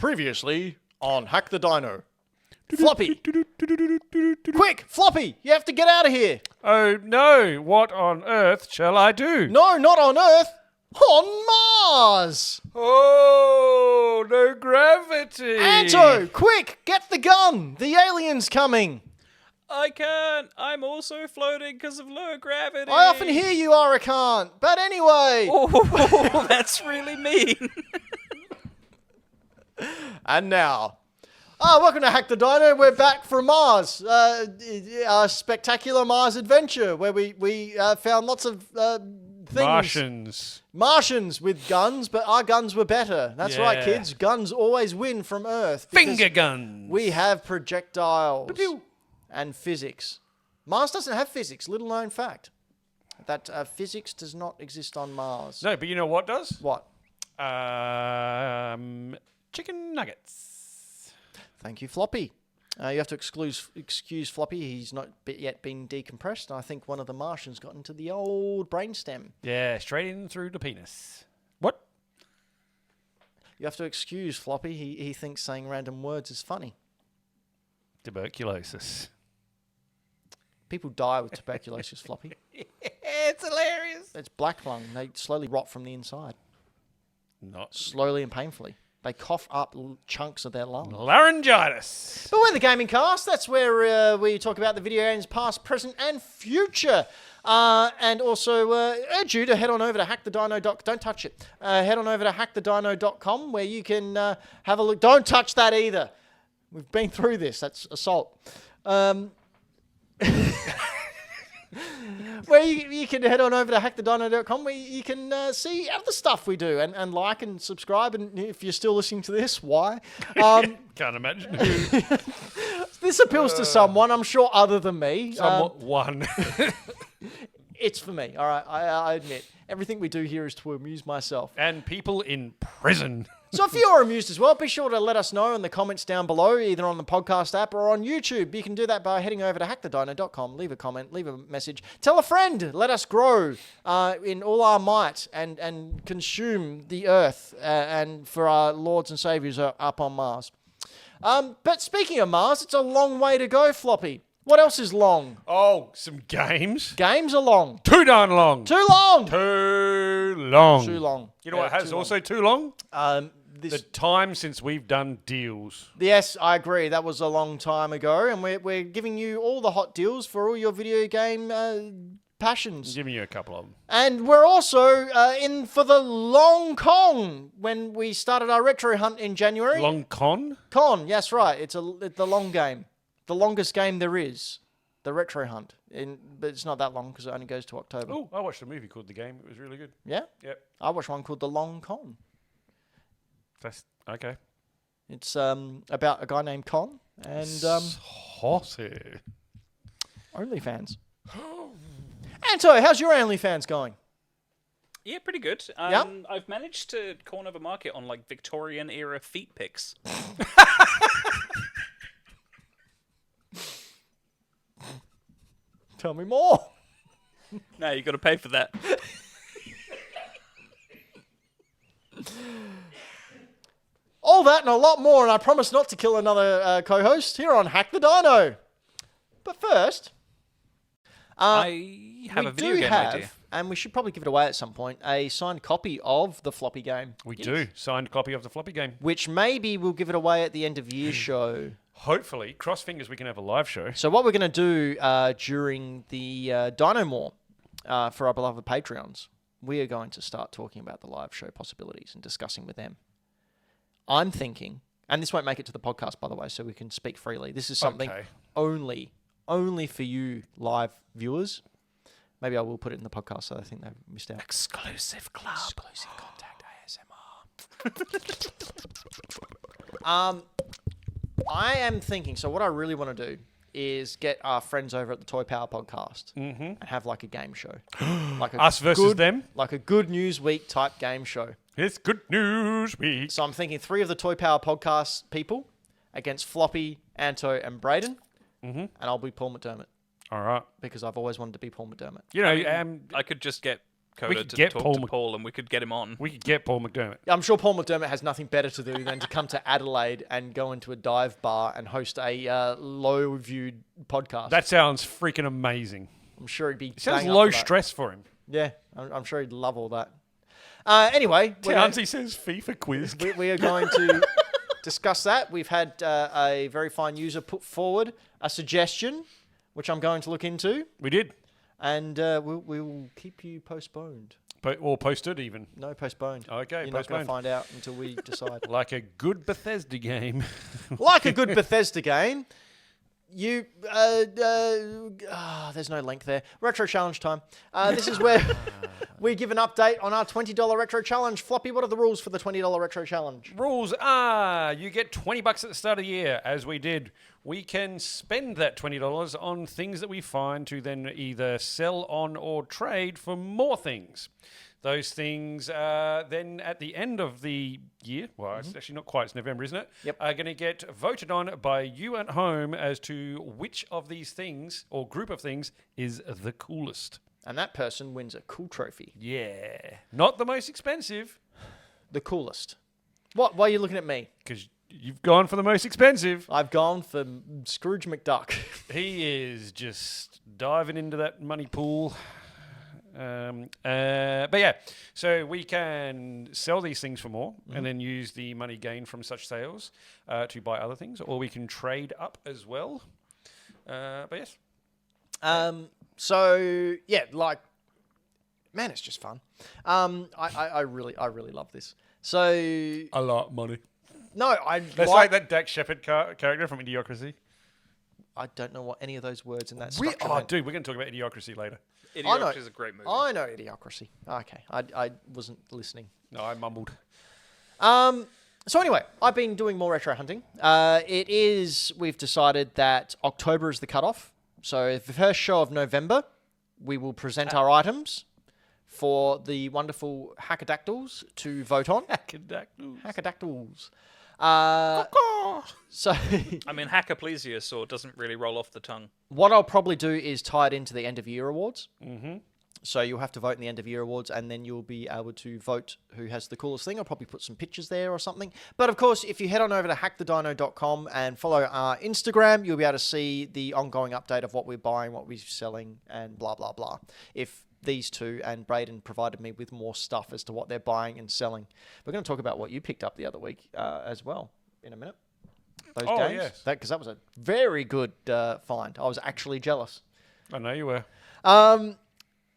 Previously on Hack the Dino. Floppy! Quick, Floppy! You have to get out of here! Oh no, what on earth shall I do? No, not on Earth! On Mars! Oh, no gravity! Anto, quick! Get the gun! The alien's coming! I can't. I'm also floating because of low gravity. I often hear you are a can't, but anyway! Oh, that's really mean. And now... welcome to Hack the Dino. We're back from Mars. Our spectacular Mars adventure where we found lots of things. Martians with guns, but our guns were better. That's right, kids. Guns always win from Earth. Finger guns. We have projectiles and physics. Mars doesn't have physics. Little known fact. That physics does not exist on Mars. No, but you know what does? What? Chicken nuggets. Thank you, Floppy. You have to excuse Floppy. He's not yet been decompressed. I think one of the Martians got into the old brainstem. Yeah, straight in through the penis. What? You have to excuse Floppy. He thinks saying random words is funny. Tuberculosis. People die with tuberculosis, Floppy. It's hilarious. It's black lung. They slowly rot from the inside. Not slowly and painfully. They cough up chunks of their lung. Laryngitis. But we're the Gaming Cast. That's where we talk about the video games past, present, and future. And also urge you to head on over to hackthedino.com. Don't touch it. Head on over to hackthedino.com where you can have a look. Don't touch that either. We've been through this. That's assault. Where you can head on over to hackthedino.com where you can see other stuff we do and like and subscribe. And if you're still listening to this, why? Can't imagine who. This appeals to someone, I'm sure, other than me. One. It's for me, all right? I admit. Everything we do here is to amuse myself. And people in prison. So if you're amused as well, be sure to let us know in the comments down below, either on the podcast app or on YouTube. You can do that by heading over to hackthedino.com, leave a comment, leave a message, tell a friend, let us grow in all our might and consume the earth and for our lords and saviors up on Mars. But speaking of Mars, it's a long way to go, Floppy. What else is long? Oh, some games. Games are long. Too darn long. Too long. Too long. Too long. You know what has also too long? The time since we've done deals. Yes, I agree. That was a long time ago, and we're giving you all the hot deals for all your video game passions. I'm giving you a couple of them. And we're also in for the long con when we started our retro hunt in January. Long con? Con, yes, right. It's the long game. The longest game there is. The retro hunt. But it's not that long because it only goes to October. Oh, I watched a movie called The Game. It was really good. Yeah? Yep. I watched one called The Long Con. That's okay. It's about a guy named Con and Saucy. OnlyFans. Anto, how's your OnlyFans going? Yeah, pretty good. Yeah? I've managed to corner the market on like Victorian era feet pics. Tell me more. No, you got to pay for that. All that and a lot more, and I promise not to kill another co-host here on Hack the Dino. But first, I have a video game idea. And we should probably give it away at some point, a signed copy of the floppy game. We do. Signed copy of the floppy game. Which maybe we'll give it away at the end of year show. Hopefully, cross fingers, we can have a live show. So what we're going to do during the Dino More for our beloved Patreons, we are going to start talking about the live show possibilities and discussing with them. I'm thinking, and this won't make it to the podcast, by the way, so we can speak freely. This is something only for you live viewers. Maybe I will put it in the podcast, so I think they've missed out. Exclusive club. Exclusive contact ASMR. I am thinking, so what I really want to do is get our friends over at the Toy Power podcast and have like a game show. Like Us versus them? Like a Good News Week type game show. It's Good News Week. So I'm thinking 3 of the Toy Power podcast people against Floppy, Anto, and Braden. And I'll be Paul McDermott. All right. Because I've always wanted to be Paul McDermott. You know, I could just get Coda could to get talk Paul to Mc- Paul, and we could get him on. We could get Paul McDermott. I'm sure Paul McDermott has nothing better to do than to come to Adelaide and go into a dive bar and host a low-viewed podcast. That sounds freaking amazing. I'm sure he'd be. It sounds bang up low for that. stress for him. Yeah, I'm sure he'd love all that. Anyway, Townsy says FIFA quiz. we are going to discuss that. We've had a very fine user put forward a suggestion, which I'm going to look into, We did. and we will keep you postponed. Or posted even. No, postponed. Okay, You're not going postponed. to find out until we decide. Like a good Bethesda game. Like a good Bethesda game, you there's no link there. Retro challenge time. This is where we give an update on our $20 retro challenge. Floppy, what are the rules for the $20 retro challenge? Rules are you get $20 at the start of the year, as we did. We can spend that $20 on things that we find to then either sell on or trade for more things. Those things then at the end of the year, well, it's actually not quite, it's November, isn't it? Yep. Are going to get voted on by you at home as to which of these things or group of things is the coolest. And that person wins a cool trophy. Yeah. Not the most expensive, The coolest. What? Why are you looking at me? because you've gone for the most expensive. I've gone for Scrooge McDuck. He is just diving into that money pool. But yeah, so we can sell these things for more and then use the money gained from such sales to buy other things, or we can trade up as well. But yes. So yeah, like, man, it's just fun. I really love this. So A lot of money. no, I That's like that Dak Shepard character from Idiocracy. I don't know what any of those words in that We, structure oh, meant. dude, we're going to talk about Idiocracy later. Idiocracy is a great movie. I know Idiocracy. Okay, I wasn't listening. No, I mumbled. So anyway, I've been doing more retro hunting. We've decided that October is the cutoff. So the first show of November, we will present our items for the wonderful hackadactyls to vote on. Hackadactyls. So I mean, Hackaplesiosaur doesn't really roll off the tongue. what I'll probably do is tie it into the end of year awards. Mm-hmm. So you'll have to vote in the end of year awards, and then you'll be able to vote who has the coolest thing. I'll probably put some pictures there or something. But of course, if you head on over to hackthedino.com and follow our Instagram, you'll be able to see the ongoing update of what we're buying, what we're selling, and blah, blah, blah. If these two and Braden provided me with more stuff as to what they're buying and selling. We're going to talk about what you picked up the other week as well in a minute. Those games. Yes. Because that was a very good find. I was actually jealous. I know you were.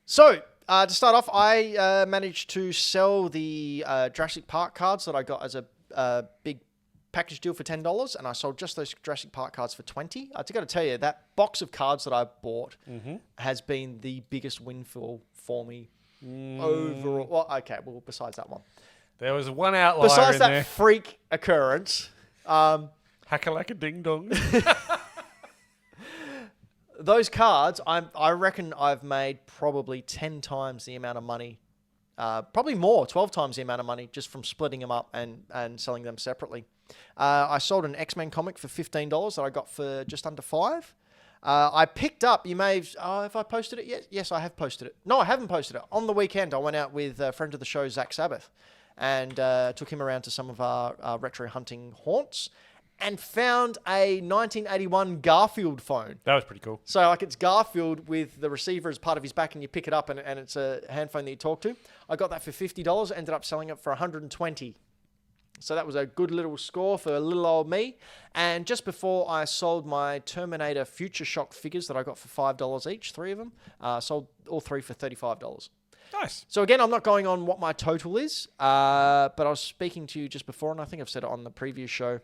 So, to start off, I managed to sell the Jurassic Park cards that I got as a big package deal for $10, and I sold just those Jurassic Park cards for $20. I got to tell you, that box of cards that I bought has been the biggest windfall for me overall. Well, okay, well, besides that one. There was one outlier Besides in that there. freak occurrence, Hack-a-lack-a-ding-dong. those cards, I reckon I've made probably 10 times the amount of money, probably more, 12 times the amount of money just from splitting them up and selling them separately. I sold an X-Men comic for $15 that I got for just under $5. I picked up, you may have, have I posted it yet? Yes, I have posted it. No, I haven't posted it. On the weekend, I went out with a friend of the show, Zach Sabbath, and took him around to some of our retro hunting haunts and found a 1981 Garfield phone. That was pretty cool. So, like, it's Garfield with the receiver as part of his back, and you pick it up, and it's a hand phone that you talk to. I got that for $50, ended up selling it for $120. So that was a good little score for little old me. And just before I sold my Terminator Future Shock figures that I got for $5 each, 3 of them, sold all 3 for $35. Nice. So again, I'm not going on what my total is, but I was speaking to you just before, and I think I've said it on the previous show.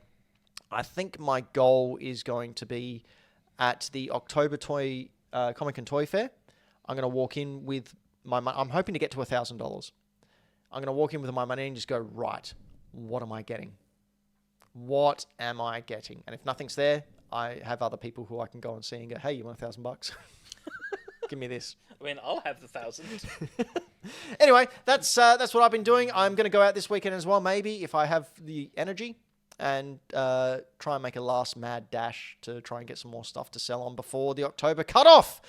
I think my goal is going to be at the October Toy Comic and Toy Fair. I'm going to walk in with my money. I'm hoping to get to $1,000. I'm going to walk in with my money and just go, right, what am I getting? What am I getting? And if nothing's there, I have other people who I can go and see and go, hey, you want $1,000? Give me this. I mean, I'll have the 1,000. Anyway, that's what I've been doing. I'm going to go out this weekend as well, maybe, if I have the energy, and try and make a last mad dash to try and get some more stuff to sell on before the October cutoff.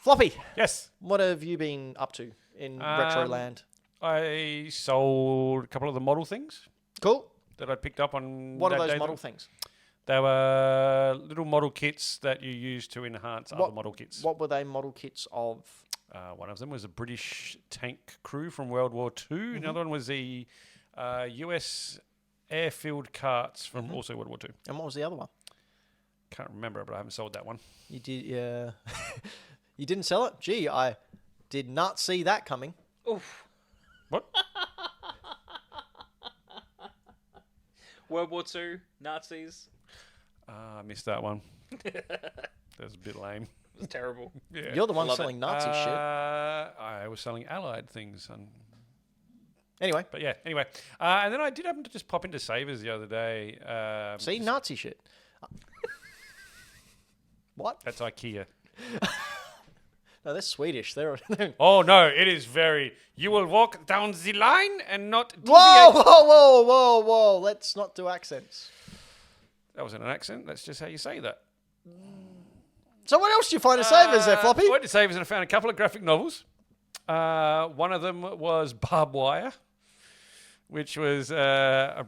Floppy, Yes. what have you been up to in Retroland? I sold a couple of the model things Cool. that I picked up on. What are that those day model that- things? They were little model kits that you use to enhance other model kits. What were they model kits of? One of them was a British tank crew from World War II. Another one was the US airfield carts from also World War II. And what was the other one? Can't remember, but I haven't sold that one. You did, yeah. You didn't sell it? Gee, I did not see that coming. Oof. What? World War II, Nazis. I missed that one. That was a bit lame. It was terrible. Yeah. You're the one Love selling Nazi shit. I was selling Allied things. Anyway, But yeah, anyway. And then I did happen to just pop into Savers the other day. see, just- Nazi shit. What? That's IKEA. No, that's Swedish. They're Oh, no, it is very... You will walk down the line and not deviate. Whoa, whoa, whoa, whoa, whoa. Let's not do accents. That wasn't an accent. That's just how you say that. So what else did you find at Savers there, Floppy? I went to Savers and I found a couple of graphic novels. One of them was Barbed Wire, which was a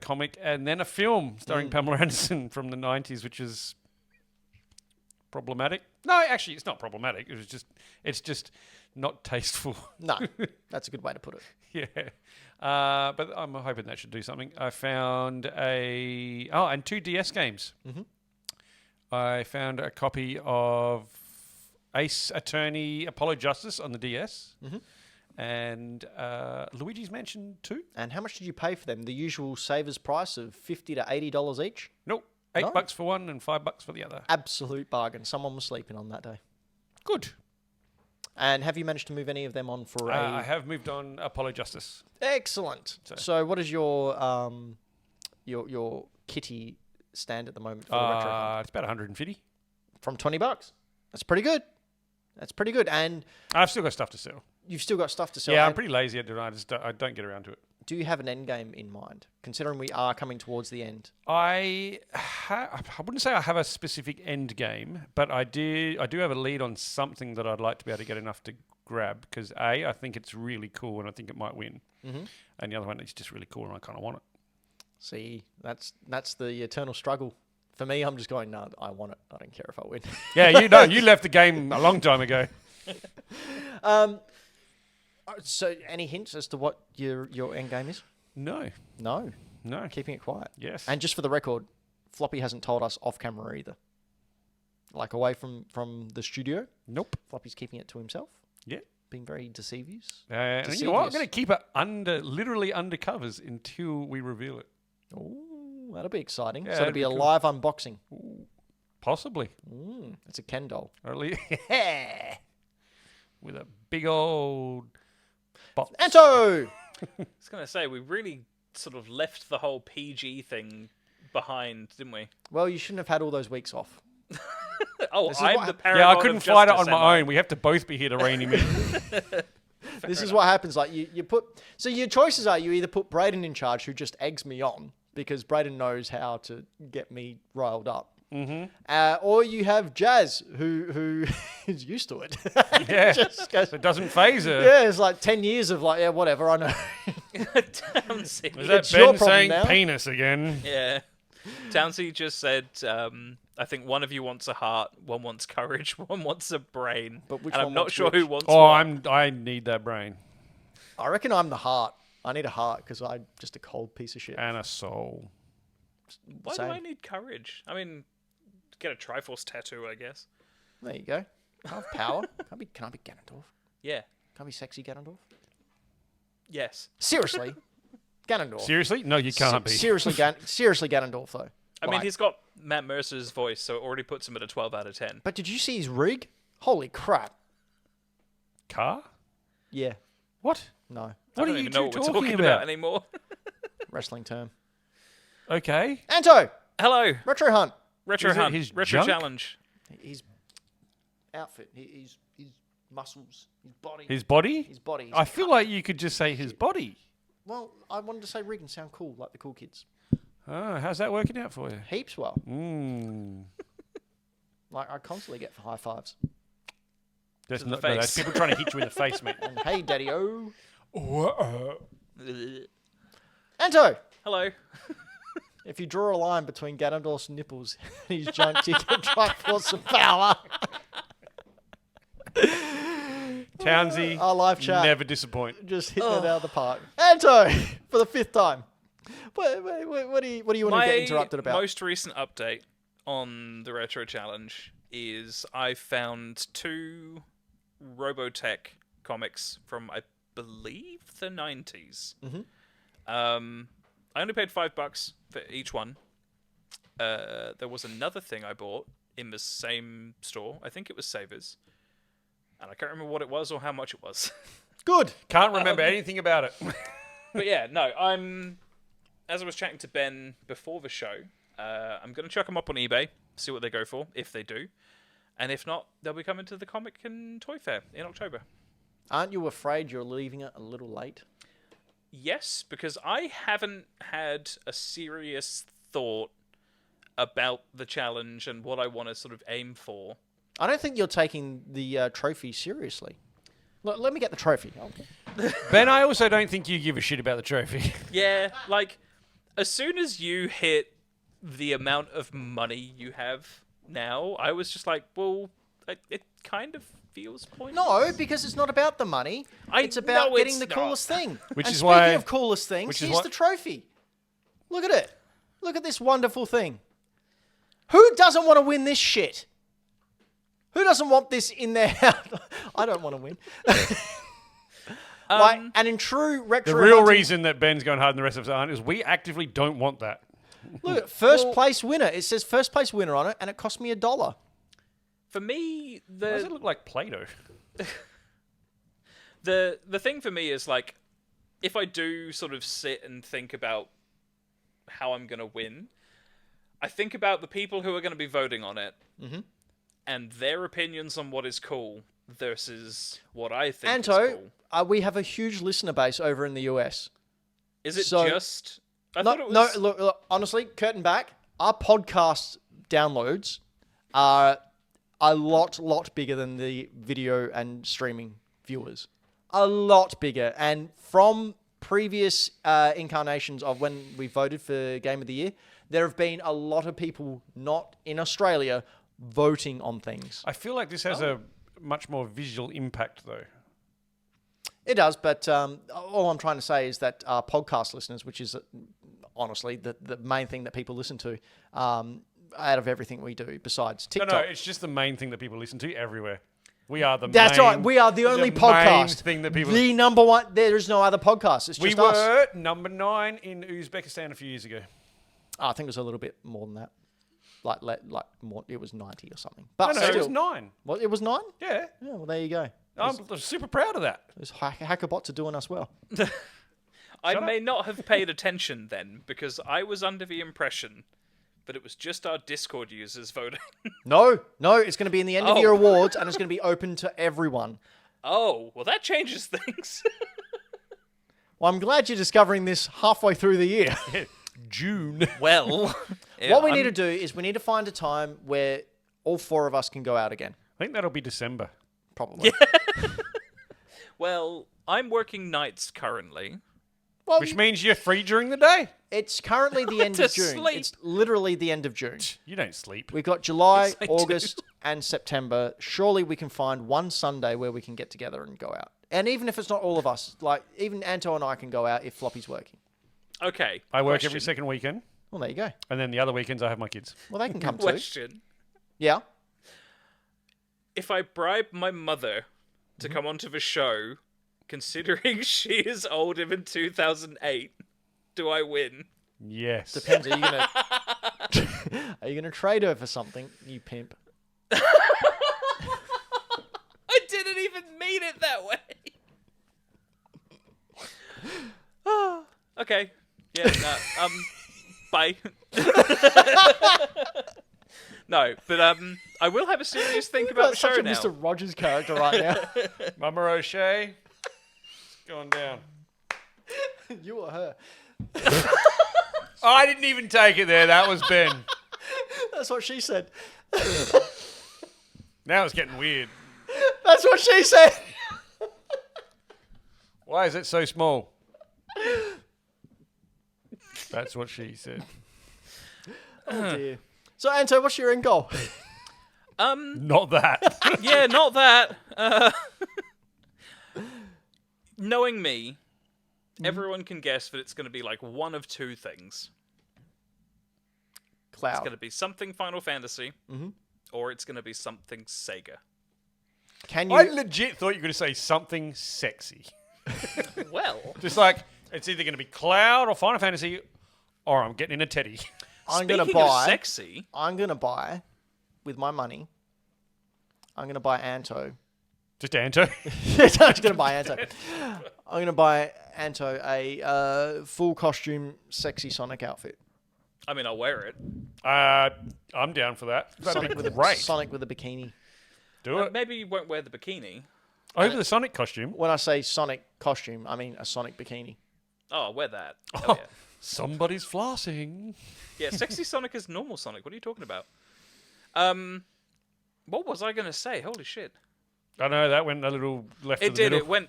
comic, and then a film starring Pamela Anderson from the 90s, which is problematic. No, actually, it's not problematic. It's just not tasteful. No, that's a good way to put it. Yeah. But I'm hoping that should do something. I found and 2 DS games. Mm-hmm. I found a copy of Ace Attorney Apollo Justice on the DS and Luigi's Mansion 2. And how much did you pay for them? The usual Savers price of $50 to $80 each? Nope. $8 for one and $5 for the other. Absolute bargain. Someone was sleeping on that day. Good. And have you managed to move any of them on for I have moved on Apollo Justice. Excellent. So what is your kitty stand at the moment for the retro hunt? It's about 150. From $20. That's pretty good. That's pretty good. And I've still got stuff to sell. you've still got stuff to sell. Yeah, I'm And pretty lazy at doing it. I don't get around to it. do you have an end game in mind, considering we are coming towards the end? I wouldn't say I have a specific end game, but I do have a lead on something that I'd like to be able to get enough to grab because I think it's really cool and I think it might win. Mm-hmm. And the other one is just really cool and I kind of want it. See, that's the eternal struggle. For me, I'm just going, no, I want it. I don't care if I win. Yeah, you left the game a long time ago. So any hints as to what your end game is? No. No. No. Keeping it quiet. Yes. And just for the record, Floppy hasn't told us off camera either. Like away from the studio. Nope. Floppy's keeping it to himself. Yeah. Being very deceivious. And you know what? I'm going to keep it literally under covers until we reveal it. Oh, that'll be exciting. Yeah, So it'll that'd be be a cool. live unboxing. Possibly. It's a Ken doll. Or at least with a big old box. Anto! I was going to say, we really sort of left the whole PG thing behind, didn't we? Well, you shouldn't have had all those weeks off. Oh, This is I'm what the hap- paragon Yeah, I couldn't of fight it on justice, am my I? own. We have to both be here to rein him in. This is what happens. Like you put. So your choices are you either put Brayden in charge, who just eggs me on because Brayden knows how to get me riled up. Mm-hmm. Or you have Jazz, who is used to it. Yeah. Just goes, It doesn't phase her. yeah, it's like 10 years of like, yeah, whatever, I know. Townsy. Is that It's your Ben problem saying now. penis again? Yeah. Townsy just said, I think one of you wants a heart, one wants courage, one wants a brain. But which and one I'm not wants sure which? who wants Oh, what. I need that brain I reckon I'm the heart. I need a heart because I'm just a cold piece of shit. and a soul. Why Same. do I need courage? I mean, get a Triforce tattoo, I guess. There you go. I have power. Can I be Ganondorf? Yeah. Can I be sexy Ganondorf? Yes. Seriously, Ganondorf. Seriously? No, you can't be. Seriously, seriously Ganondorf though. I mean, Like- he's got Matt Mercer's voice, so it already puts him at a 12 out of 10. But did you see his rig? Holy crap! Car? Yeah. What? No. I What don't are you even know two what we're talking talking about about? anymore. Wrestling term. Okay. Anto, Hello. Retro Hunt. Retro Is it Hunt. his Retro junk? Challenge. His outfit. His muscles. His body. His body? His body. I feel like you could just say his body. Well, I wanted to say rig and sound cool, like the cool kids. Oh, how's that working out for you? Heaps well. Mm. Like I constantly get for high fives. That's the not, no, that's face. people trying to hit you in the face, mate. And hey, Daddy-O. Ugh. Anto, Hello. if you draw a line between Ganondorf's nipples and his giant dick and Triforce of power. Townsy, Our live chat. never disappoint. Just hitting it out of the park. Anto, for the 5th time. What do you want to get interrupted about? My most recent update on the Retro Challenge is I found 2 Robotech comics from, I believe, the 90s. Mhm. I only paid $5 for each one. There was another thing I bought in the same store. I think it was Savers. And I can't remember what it was or how much it was. Good. Can't remember anything about it. But yeah, no, as I was chatting to Ben before the show, I'm going to chuck them up on eBay, see what they go for, if they do. And if not, they'll be coming to the Comic and Toy Fair in October. Aren't you afraid you're leaving it a little late? Yes, because I haven't had a serious thought about the challenge and what I want to sort of aim for. I don't think you're taking the trophy seriously. Let me get the trophy. Ben, I also don't think you give a shit about the trophy. Yeah, like, as soon as you hit the amount of money you have now, I was just like, well, it kind of feels pointless. No, because it's not about the money. It's about know getting it's the not. coolest thing. Which and is speaking why- of coolest things, which is here's what- the trophy. Look at it. Look at this wonderful thing. Who doesn't want to win this shit? Who doesn't want this in their house? I don't want to win. And in true retro The real hunting- reason that Ben's going hard and the rest of us aren't is we actively don't want that. Look, first place winner. It says first place winner on it, and it cost me $1. For me, Why does it look like Play-Doh? the thing for me is, like, if I do sort of sit and think about how I'm going to win, I think about the people who are going to be voting on it and their opinions on what is cool versus what I think is Anto, cool. we have a huge listener base over in the US. Is it so- just... I thought it No, was... look, honestly, curtain back. Our podcast downloads are a lot bigger than the video and streaming viewers. A lot bigger. And from previous incarnations of when we voted for Game of the Year, there have been a lot of people not in Australia voting on things. I feel like this has a much more visual impact, though. It does, but all I'm trying to say is that our podcast listeners, which is honestly the main thing that people listen to out of everything we do, besides TikTok. No, it's just the main thing that people listen to everywhere. We are the That's main, right. We are the only main podcast. thing that people... The number one. There is no other podcast. It's We just us. were number 9 in Uzbekistan a few years ago. I think it was a little bit more than that. Like more. It was 90 or something. But No, still, it was 9. What? It was 9. Yeah. Yeah. Well, there you go. I'm super proud of that. Those hackerbots are doing us well. I Shut may not have paid attention then, because I was under the impression that it was just our Discord users voting. No, it's going to be in the end of Oh. year awards, and it's going to be open to everyone. Oh, well, that changes things. Well, I'm glad you're discovering this halfway through the year. June. Well, What we need to do is we need to find a time where all 4 of us can go out again. I think that'll be December. Probably. Well, I'm working nights currently. Well, Which means you're free during the day. it's currently the end To of June. sleep. It's literally the end of June. You don't sleep. We've got July, Yes, I do. August, and September. Surely we can find one Sunday where we can get together and go out. And even if it's not all of us, like even Anto and I can go out if Floppy's working. Okay. I work question. every second weekend, Well, there you go. and then the other weekends I have my kids. Well, they can come too. Question. Yeah. If I bribe my mother to Mm-hmm. come onto the show, considering she is older than 2008, do I win? Yes. Depends. Are you gonna are you gonna trade her for something, you pimp? I didn't even mean it that way. Okay. Yeah. No, bye. No, but I will have a serious think about the Such show a now. Mr. Rogers character right now. Mama O'Shea, it's going down. You or her? Oh, I didn't even take it there. That was Ben. That's what she said. Now it's getting weird. That's what she said. Why is it so small? That's what she said. Oh dear. So, Anto, what's your end goal? Not that. Yeah, not that. Knowing me, everyone can guess that it's going to be like one of two things. It's Cloud. going to be something Final Fantasy, or it's going to be something Sega. Can I you? legit thought you were going to say something sexy. Well, Just like, it's either going to be Cloud or Final Fantasy, or I'm getting in a teddy. I'm gonna speaking of buy. sexy, I'm gonna buy with my money. I'm gonna buy Anto. Just Anto. I'm just gonna buy Anto. I'm gonna buy Anto a full costume, sexy Sonic outfit. I mean, I'll wear it. I'm down for that. That'd Sonic be with great. Sonic with a bikini. Do it. Maybe you won't wear the bikini. Over the Sonic costume. When I say Sonic costume, I mean a Sonic bikini. Oh, I'll wear that. Oh. Hell yeah. Somebody's flossing. Yeah, sexy Sonic is normal Sonic. What are you talking about? What was I gonna say? Holy shit! I know that went a little left. It of the did. middle. It went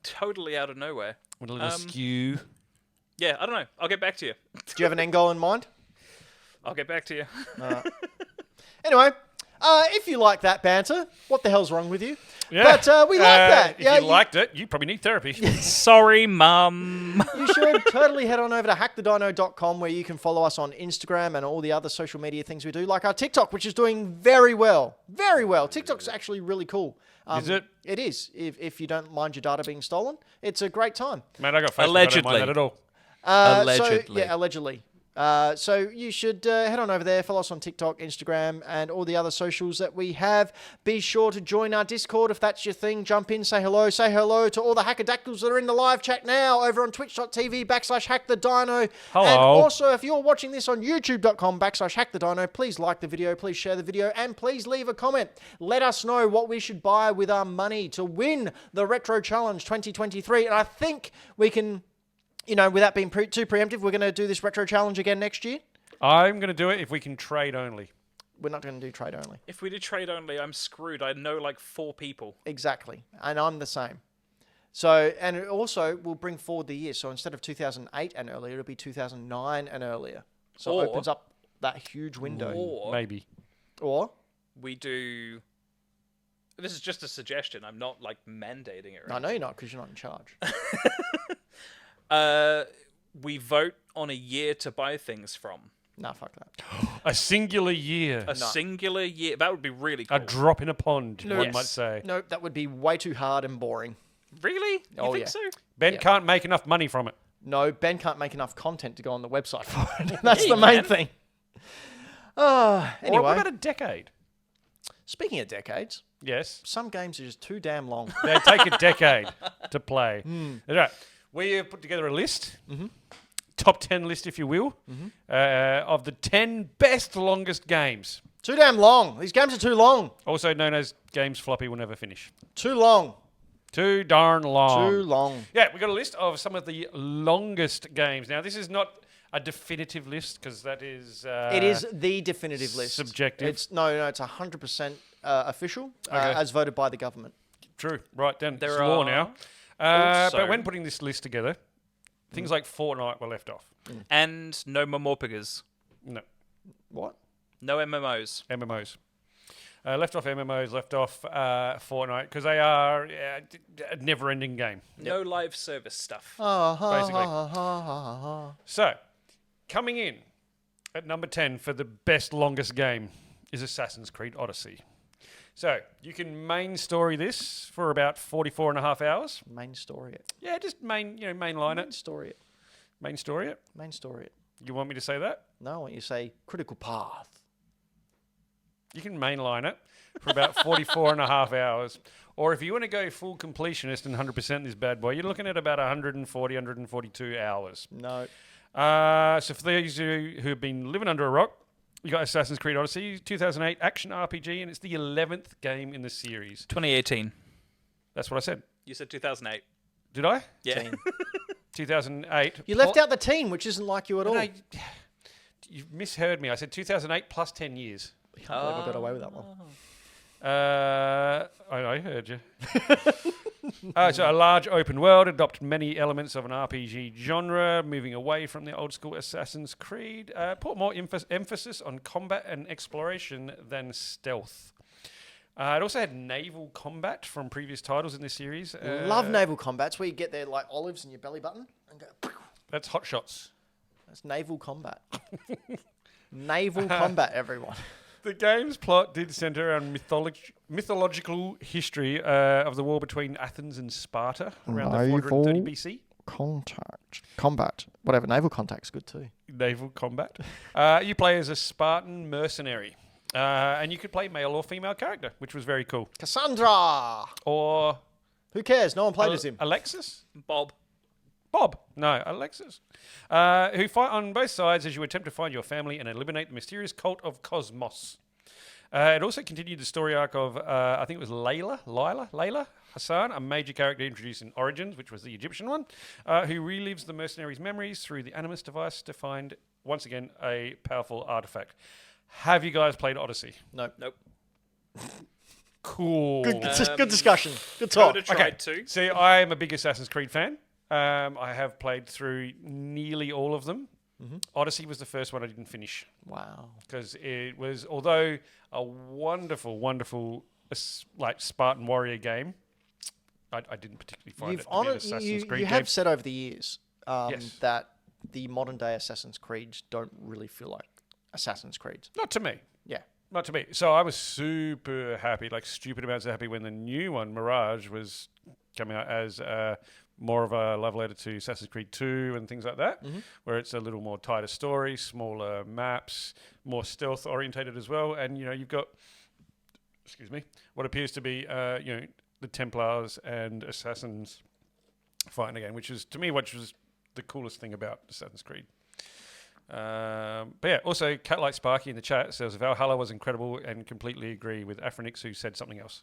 totally out of nowhere. Went a little skew. Yeah, I don't know. I'll get back to you. Do you have an end goal in mind? I'll get back to you. Anyway, if you like that banter, what the hell's wrong with you? Yeah. But we like that. If you liked it, you probably need therapy. Sorry, Mum. You should totally head on over to hackthedino.com where you can follow us on Instagram and all the other social media things we do, like our TikTok, which is doing very well. Very well. TikTok's actually really cool. Is it? It is. If you don't mind your data being stolen, it's a great time. Man, I got Facebook. Allegedly. I don't mind that at all. Allegedly. So, yeah, allegedly. So you should head on over there, follow us on TikTok, Instagram, and all the other socials that we have. Be sure to join our Discord if that's your thing. Jump in, say hello. Say hello to all the hackadactyls that are in the live chat now over on twitch.tv/hackthedino. Hello. And also, if you're watching this on youtube.com/hackthedino, please like the video, please share the video, and please leave a comment. Let us know what we should buy with our money to win the Retro Challenge 2023. And I think we can... You know, without being too preemptive, we're going to do this retro challenge again next year. I'm going to do it if we can trade only. We're not going to do trade only. If we did trade only, I'm screwed. I know like 4 people. Exactly. And I'm the same. So, and it also will bring forward the year. So instead of 2008 and earlier, it'll be 2009 and earlier. So it opens up that huge window. Or Maybe. Or we do... This is just a suggestion. I'm not like mandating it. I know you're not because you're not in charge. We vote on a year to buy things from. Nah, fuck that. A singular year. A singular year. That would be really cool. A drop in a pond, one Yes. might say. No, that would be way too hard and boring. Really? You Oh, think yeah. so? Ben can't make enough money from it. No, Ben can't make enough content to go on the website for it. That's Yeah, the main man. thing. Or Anyway, what about a decade? speaking of decades, Yes. some games are just too damn long. They take a decade to play. All right. We have put together a list, top 10 list, if you will, of the 10 best longest games, Too damn long. These games are too long. also known as games floppy will never finish. Too long. Too darn long. Too long. Yeah, we got a list of some of the longest games. Now, this is not a definitive list because that is... It is the definitive list. subjective. It's 100% official, as voted by the government. True. Right, then. There It's law are now. also- But when putting this list together, things like Fortnite were left off. And no Momorpigas. No. What? No MMOs. MMOs. Left off MMOs, left off Fortnite, because they are a never-ending game. No live service stuff. Basically. So, coming in at number 10 for the best longest game is Assassin's Creed Odyssey. So, you can main story this for about 44 and a half hours. Main story it. Yeah, just mainline Main it. story it. Main story it. Main story it. You want me to say that? No, I want you to say critical path. You can mainline it for about 44 and a half hours. Or if you want to go full completionist and 100% this bad boy, you're looking at about 140, 142 hours. No. So for those of you who have been living under a rock, you got Assassin's Creed Odyssey, 2008 action RPG, and it's the 11th game in the series. 2018. That's what I said. You said 2008. Did I? Yeah. Team. 2008. You left out the team, which isn't like you at all. No, you misheard me. I said 2008 plus 10 years. I can't believe I got away with that one. I heard you. So a large open world adopted many elements of an RPG genre, moving away from the old school Assassin's Creed. Put more emphasis on combat and exploration than stealth. It also had naval combat from previous titles in this series. Love naval combat. It's where you get their like olives in your belly button and go. That's Hot Shots. That's naval combat. Naval combat, everyone. The game's plot did center around mythological history of the war between Athens and Sparta around the 430 BC. Combat. Whatever. Naval contact's good too. Naval combat. You play as a Spartan mercenary. And you could play male or female character, which was very cool. Cassandra! Or... Who cares? No one played as him. Alexis? Bob. No, Alexis. Who fight on both sides as you attempt to find your family and eliminate the mysterious cult of Cosmos. It also continued the story arc of, I think it was Layla Hassan, a major character introduced in Origins, which was the Egyptian one, who relives the mercenaries' memories through the Animus device to find, once again, a powerful artifact. Have you guys played Odyssey? Nope. Cool. Good discussion. Good talk. Okay. Too. See, I am a big Assassin's Creed fan. I have played through nearly all of them. Mm-hmm. Odyssey was the first one I didn't finish. Wow. Because it was, although a wonderful, wonderful like Spartan warrior game, I didn't particularly find it to be an Assassin's Creed game. You have said over the years Yes. that the modern day Assassin's Creeds don't really feel like Assassin's Creed. Not to me. Yeah. Not to me. So I was super happy, like stupid amounts of happy when the new one, Mirage, was coming out as more of a love letter to Assassin's Creed 2 and things like that, where it's a little more tighter story, smaller maps, more stealth orientated as well. And, you know, you've got, what appears to be, the Templars and Assassins fighting again, which was the coolest thing about Assassin's Creed. But yeah, also Catlight Sparky in the chat says Valhalla was incredible and completely agree with Afronix, who said something else.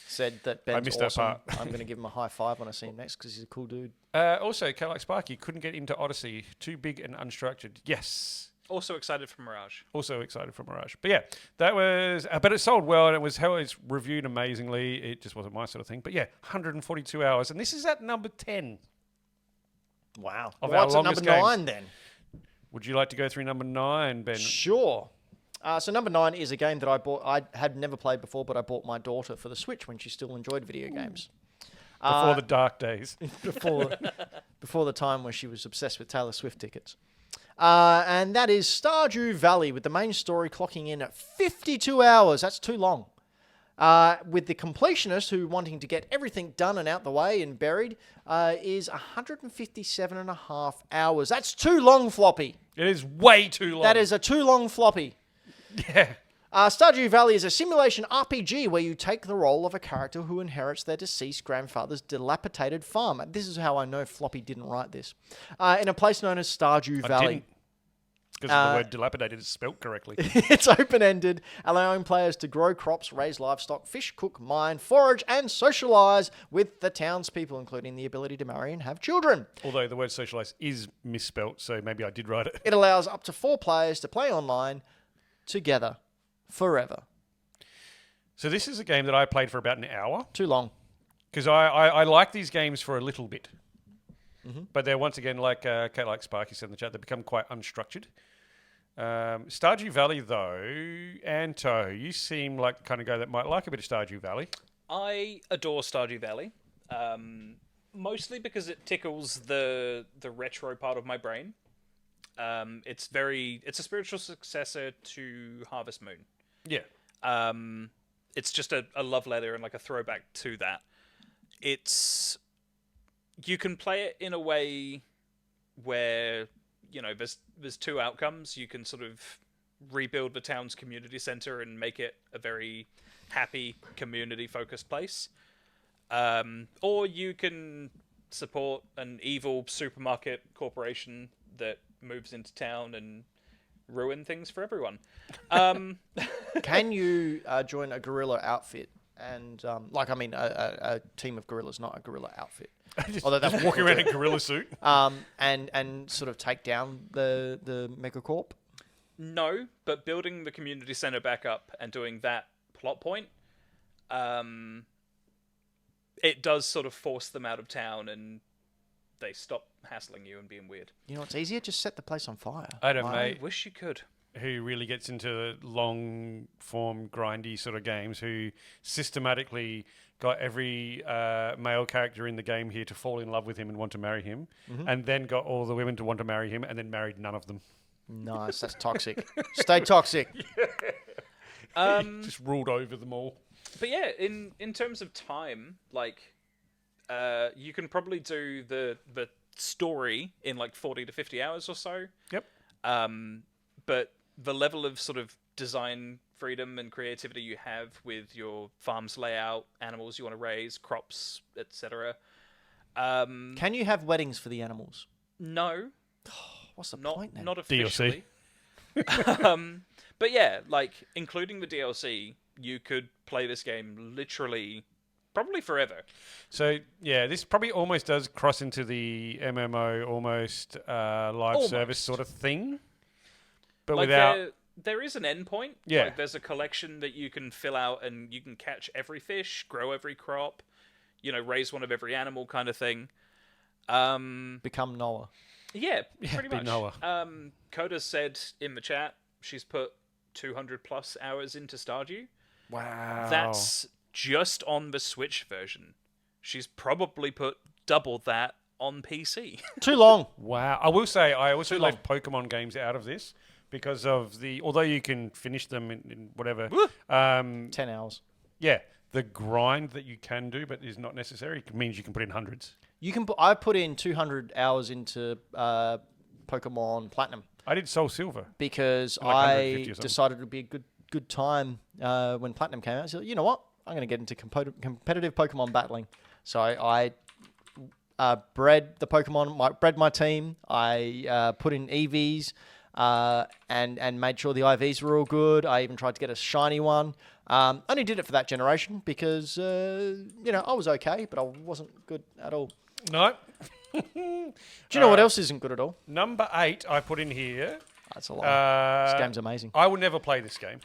Said that Ben's I missed awesome. that part. I'm going to give him a high five when I see him next because he's a cool dude. Also, Catlight Sparky couldn't get into Odyssey. Too big and unstructured. Yes. Also excited for Mirage. But yeah, that was... but it sold well, and it's reviewed amazingly. It just wasn't my sort of thing. But yeah, 142 hours. And this is at number 10. Wow. Of What's our at number longest games. 9 then? Would you like to go through number 9, Ben? Sure. So number 9 is a game that I bought. I had never played before, but I bought my daughter for the Switch when she still enjoyed video games. Before the dark days. before the time where she was obsessed with Taylor Swift tickets. And that is Stardew Valley, with the main story clocking in at 52 hours. That's too long. With the completionist who wanting to get everything done and out the way and buried is 157.5 hours. That's too long, Floppy. It is way too long. That is a too long Floppy. Yeah. Stardew Valley is a simulation RPG where you take the role of a character who inherits their deceased grandfather's dilapidated farm. This is how I know Floppy didn't write this. In a place known as Stardew Valley. Because the word dilapidated is spelt correctly. It's open-ended, allowing players to grow crops, raise livestock, fish, cook, mine, forage, and socialise with the townspeople, including the ability to marry and have children. Although the word socialise is misspelt, so maybe I did write it. It allows up to 4 players to play online together forever. So this is a game that I played for about an hour. Too long. Because I like these games for a little bit. Mm-hmm. But they're, once again, like Sparky said in the chat, they become quite unstructured. Stardew Valley, though, Anto, you seem like the kind of guy that might like a bit of Stardew Valley. I adore Stardew Valley, mostly because it tickles the retro part of my brain. It's a spiritual successor to Harvest Moon. Yeah. It's just a love letter and like a throwback to that. You can play it in a way where, you know, there's 2 outcomes. You can sort of rebuild the town's community center and make it a very happy, community-focused place. Or you can support an evil supermarket corporation that moves into town and ruin things for everyone. Can you join a guerrilla outfit? And a team of gorillas, not a gorilla outfit. Although that's walking around in a gorilla suit. And sort of take down the megacorp. No, but building the community center back up and doing that plot point it does sort of force them out of town, and they stop hassling you and being weird. You know what's easier? Just set the place on fire. I had a I mate wish you could. who really gets into long form, grindy sort of games who systematically got every male character in the game here to fall in love with him and want to marry him, and then got all the women to want to marry him, and then married none of them. Nice. That's toxic. Stay toxic. Just ruled over them all. But yeah, in terms of time, like, you can probably do the story in like 40 to 50 hours or so. Yep. But the level of sort of design freedom and creativity you have with your farm's layout, animals you want to raise, crops, etc. Can you have weddings for the animals? No, What's the not point then? not officially. But yeah, like including the DLC, you could play this game literally probably forever. So yeah, this probably almost does cross into the MMO almost live service sort of thing, but Like without. there is an endpoint. Yeah. Like there's a collection that you can fill out, and you can catch every fish, grow every crop, raise one of every animal, kind of thing. Become Noah. Yeah, pretty be much. Noah. Coda said in the chat she's put 200 plus hours into Stardew. Wow. That's just on the Switch version. She's probably put double that on PC. Too long. Wow. I will say I also left Pokemon games out of this because of although you can finish them in whatever. 10 hours. Yeah. The grind that you can do but is not necessary means you can put in hundreds. I put in 200 hours into Pokemon Platinum I did Soul Silver. because Like 150 I or something. decided it would be a good time when Platinum came out. So you know what? I'm going to get into competitive Pokemon battling. So I bred the Pokemon, bred my team. I put in EVs and made sure the IVs were all good. I even tried to get a shiny one. Only did it for that generation because I was okay, but I wasn't good at all. No. Do you know what else isn't good at all? Number 8 I put in here. That's a lot. This game's amazing. I will never play this game.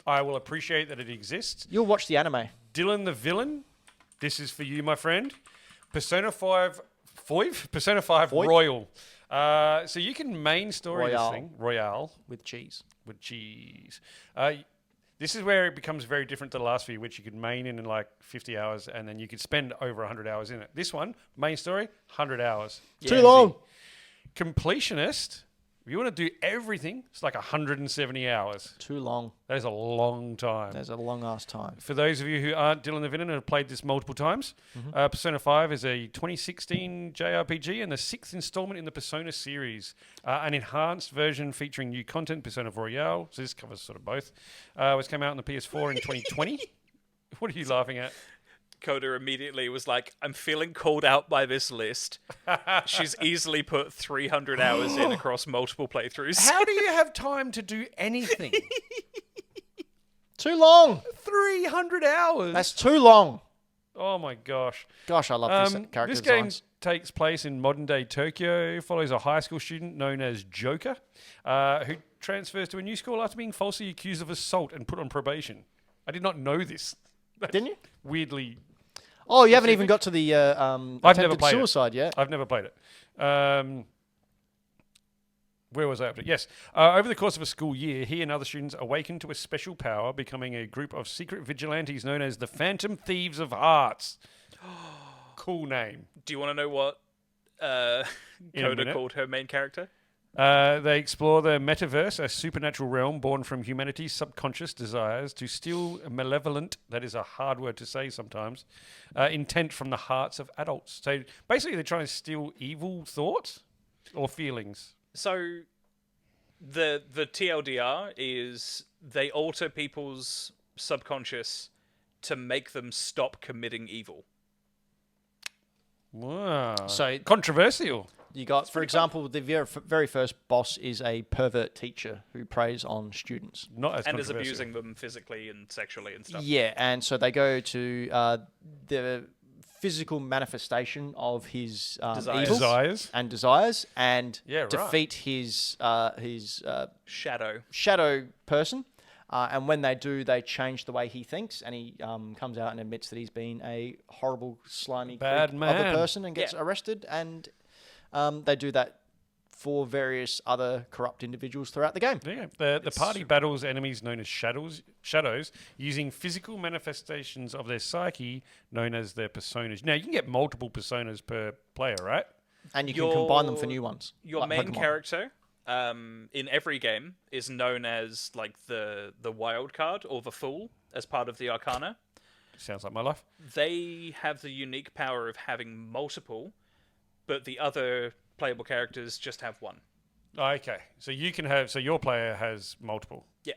I will appreciate that it exists. You'll watch the anime. Dylan the Villain. This is for you, my friend. Persona 5 Royal. So you can main story Royale. this thing. Royale. With cheese. With cheese. This is where it becomes very different to the last few, which you could main in like 50 hours, and then you could spend over 100 hours in it. This one, main story, 100 hours. Too long. Completionist, if you want to do everything, it's like 170 hours. Too long. That is a long time. There's a long ass time. For those of you who aren't Dylan the Villain and have played this multiple times, Persona 5 is a 2016 JRPG and the 6th installment in the Persona series. An enhanced version featuring new content, Persona Royale, so this covers sort of both, which came out on the PS4 in 2020. What are you laughing at? Coda immediately was like, I'm feeling called out by this list. She's easily put 300 hours in across multiple playthroughs. How do you have time to do anything? Too long. 300 hours? That's too long. Oh my gosh. Gosh, I love these character This game designs. takes place in modern-day Tokyo, follows a high school student known as Joker, who transfers to a new school after being falsely accused of assault and put on probation. I did not know this. Didn't you? Weirdly. Oh, you haven't even got to the I've never attempted played suicide yet. I've never played it. Where was I up to? Yes. Over the course of a school year, he and other students awaken to a special power, becoming a group of secret vigilantes known as the Phantom Thieves of Hearts. Cool name. Do you want to know what Coda called her main character? They explore the metaverse, a supernatural realm born from humanity's subconscious desires to steal malevolent, that is a hard word to say sometimes, intent from the hearts of adults. So basically they're trying to steal evil thoughts or feelings. So the TLDR is they alter people's subconscious to make them stop committing evil. Wow. So controversial. you got, for example, the very first boss is a pervert teacher who preys on students. Not as And is controversial. abusing them physically and sexually and stuff. Yeah, and so they go to the physical manifestation of his Desires. evils and desires, and Yeah, right. defeat his Shadow. shadow person. And when they do, they change the way he thinks, and he comes out and admits that he's been a horrible, slimy, Bad creep man. of a person and gets arrested. And they do that for various other corrupt individuals throughout the game. Yeah, the party battles enemies known as shadows, using physical manifestations of their psyche known as their personas. Now, you can get multiple personas per player, right? And you can combine them for new ones. Your like main Pokemon. character in every game is known as like the wild card or the fool as part of the Arcana. Sounds like my life. They have the unique power of having multiple, but the other playable characters just have one. Okay, so you can have, so your player has multiple. Yeah.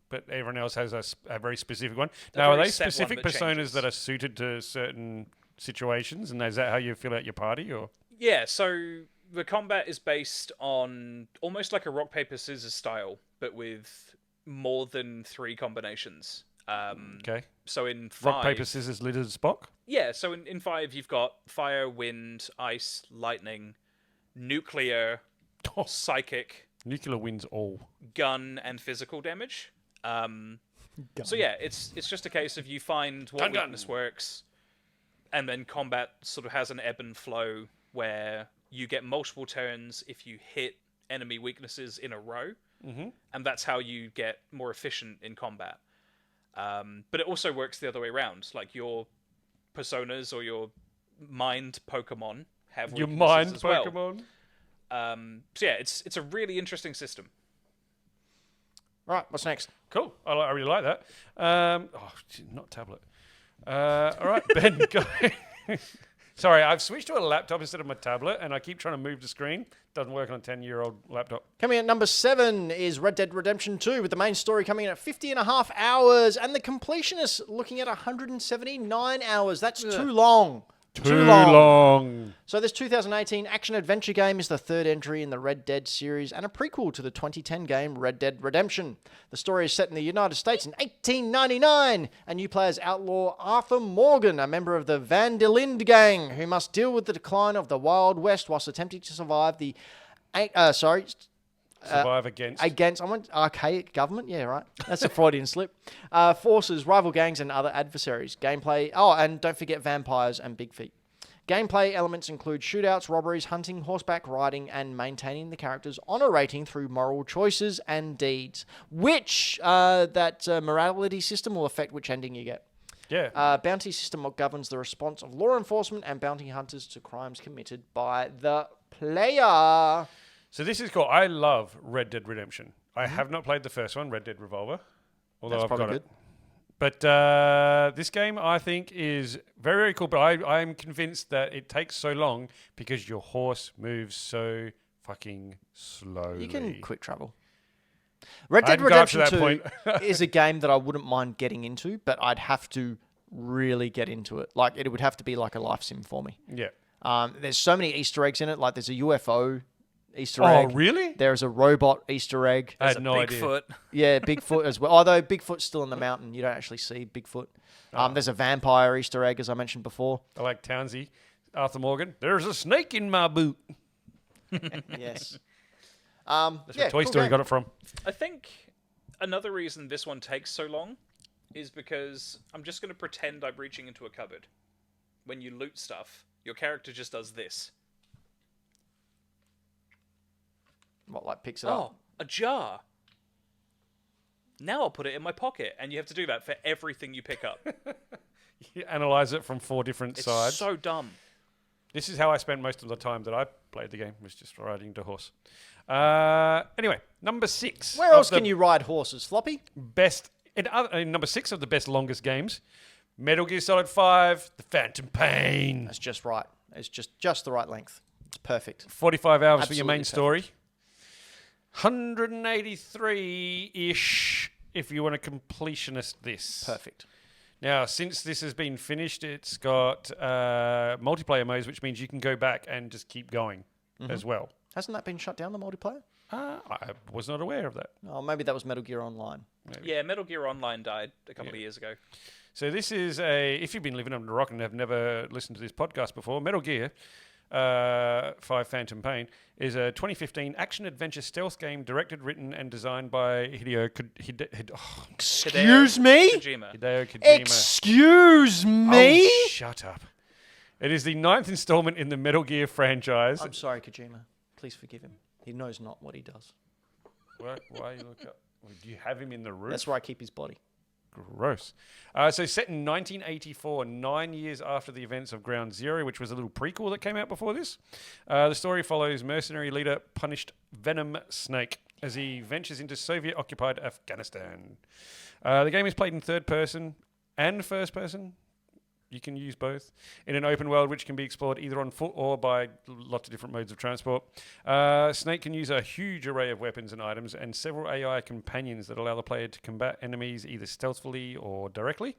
But everyone else has a very specific one. A Now, are very they set one specific that personas changes. that are suited to certain situations? And is that how you fill out your party? Or Yeah, so the combat is based on almost like a rock, paper, scissors style, but with more than 3 combinations. okay, So in 5... rock, paper, scissors, lizard, Spock? Yeah, so in 5 you've got fire, wind, ice, lightning, nuclear, psychic, Nuclear wins all. gun, and physical damage. So yeah, it's just a case of you find what Gun. weakness works, and then combat sort of has an ebb and flow where you get multiple turns if you hit enemy weaknesses in a row, and that's how you get more efficient in combat. But it also works the other way around. Like your personas or your mind Pokemon have Your weaknesses mind as well. Pokemon? So yeah, it's a really interesting system. Right, what's next? Cool. I really like that. Not tablet. All right, Ben, go. Sorry, I've switched to a laptop instead of my tablet, and I keep trying to move the screen. Doesn't work on a 10-year-old laptop. Coming at number 7 is Red Dead Redemption 2, with the main story coming in at 50.5 hours, and the completionist looking at 179 hours. That's too long. Too long. So this 2018 action-adventure game is the 3rd entry in the Red Dead series and a prequel to the 2010 game Red Dead Redemption. The story is set in the United States in 1899, and you play as outlaw Arthur Morgan, a member of the Van der Linde gang, who must deal with the decline of the Wild West whilst attempting to survive the... Survive against. I went archaic government. Yeah, right. That's a Freudian slip. Forces, rival gangs, and other adversaries. Gameplay. Oh, and don't forget vampires and big feet. Gameplay elements include shootouts, robberies, hunting, horseback riding, and maintaining the character's honor rating through moral choices and deeds. Which that morality system will affect which ending you get. Yeah. Bounty system governs the response of law enforcement and bounty hunters to crimes committed by the player. So this is cool. I love Red Dead Redemption. I have not played the first one, Red Dead Revolver, although That's I've probably got good. it. But this game, I think, is very, very cool. But I'm convinced that it takes so long because your horse moves so fucking slowly. You can quick travel. Red I Dead hadn't got up to Redemption that 2 point. is a game that I wouldn't mind getting into, but I'd have to really get into it. Like, it would have to be like a life sim for me. Yeah. There's so many Easter eggs in it. Like, there's a UFO Easter Oh, egg. really? There's a robot Easter egg. I had There's a no idea. Bigfoot. Yeah, Bigfoot as well. Although Bigfoot's still in the mountain. You don't actually see Bigfoot. There's a vampire Easter egg, as I mentioned before. I like Townsy. Arthur Morgan. There's a snake in my boot. Yes. That's where Toy Story got it from. I think another reason this one takes so long is because I'm just going to pretend I'm reaching into a cupboard. When you loot stuff, your character just does this. What, like picks it up? Oh, a jar. Now I'll put it in my pocket, and you have to do that for everything you pick up. You analyze it from 4 different It's sides. so dumb. This is how I spent most of the time that I played the game, was just riding the horse. Anyway, number 6. Where else can you ride horses, Floppy? Best in number 6 of the best longest games, Metal Gear Solid 5: The Phantom Pain. That's just right. It's just the right length. It's perfect. 45 hours for your Absolutely main story. 183-ish if you want a completionist this. Perfect. Now, since this has been finished, it's got multiplayer modes, which means you can go back and just keep going as well. Hasn't that been shut down, the multiplayer? I was not aware of that. Oh, maybe that was Metal Gear Online. Yeah, Metal Gear Online died a couple of years ago. So this is if you've been living under a rock and have never listened to this podcast before, Metal Gear 5 Phantom Pain, is a 2015 action-adventure stealth game directed, written, and designed by Excuse me? Kojima. Hideo Kojima. Excuse me? Oh, shut up. It is the 9th installment in the Metal Gear franchise. I'm sorry, Kojima. Please forgive him. He knows not what he does. Why you look up? Do you have him in the roof? That's where I keep his body. Gross. So set in 1984, 9 years after the events of Ground Zero, which was a little prequel that came out before this. The story follows mercenary leader Punished Venom Snake as he ventures into Soviet-occupied Afghanistan. The game is played in third person and first person. You can use both in an open world which can be explored either on foot or by lots of different modes of transport. Snake can use a huge array of weapons and items and several AI companions that allow the player to combat enemies either stealthily or directly.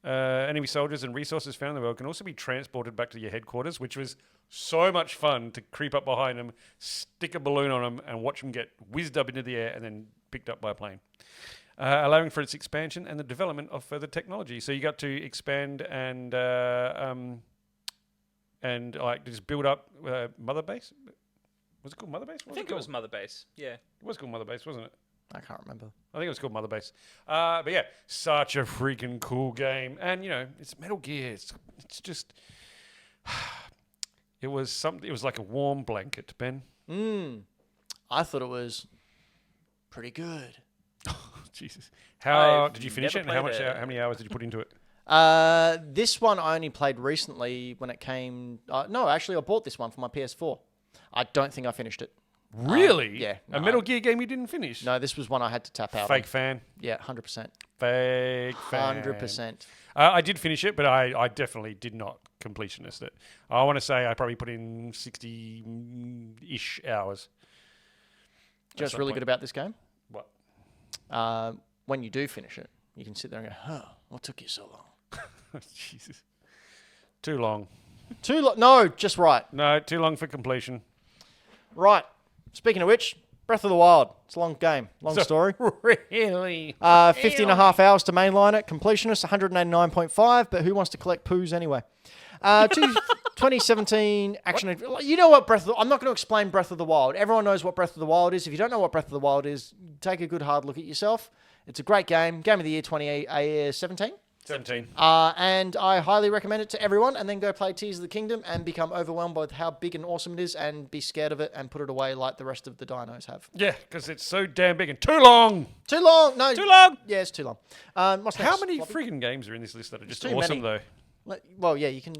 Enemy soldiers and resources found in the world can also be transported back to your headquarters, which was so much fun to creep up behind them, stick a balloon on them, and watch them get whizzed up into the air and then picked up by a plane. Allowing for its expansion and the development of further technology. So you got to expand and like just build up Mother Base. Was it called Mother Base? I think it was Mother Base. Yeah. It was called Mother Base, wasn't it? I can't remember. I think it was called Mother Base. But yeah, such a freaking cool game. And you know, it's Metal Gear. It's just it was something. It was like a warm blanket, Ben. I thought it was pretty good. Jesus. How I've did you finish it? never And played it. how many hours did you put into it? This one I only played recently when it came... no, actually, I bought this one for my PS4. I don't think I finished it. Really? Yeah. A Metal Gear game you didn't finish? No, this was one I had to tap out. Fake fan. Yeah, 100%. Fake fan. 100%. I did finish it, but I definitely did not completionist it. I want to say I probably put in 60-ish hours. Do you know what's really good about this game? What? When you do finish it, you can sit there and go, "Huh, what took you so long?" Jesus. Too long. Too long? No, just right. No, too long for completion. Right. Speaking of which, Breath of the Wild. It's a long game, long story. Really? 50 and a half hours to mainline it. Completionist 189.5. But who wants to collect poos anyway? 2017 action. You know what I'm not going to explain Breath of the Wild. Everyone knows what Breath of the Wild is. If you don't know what Breath of the Wild is, take a good hard look at yourself. It's a great game. Game of the year 2017. 17. And I highly recommend it to everyone. And then go play Tears of the Kingdom and become overwhelmed by how big and awesome it is and be scared of it and put it away like the rest of the dinos have. Yeah, because it's so damn big and too long. Too long. No. Too long. Yeah, it's too long. What's How next, many Floppy? friggin' games are in this list that are just too awesome, many. though? Well, yeah, you can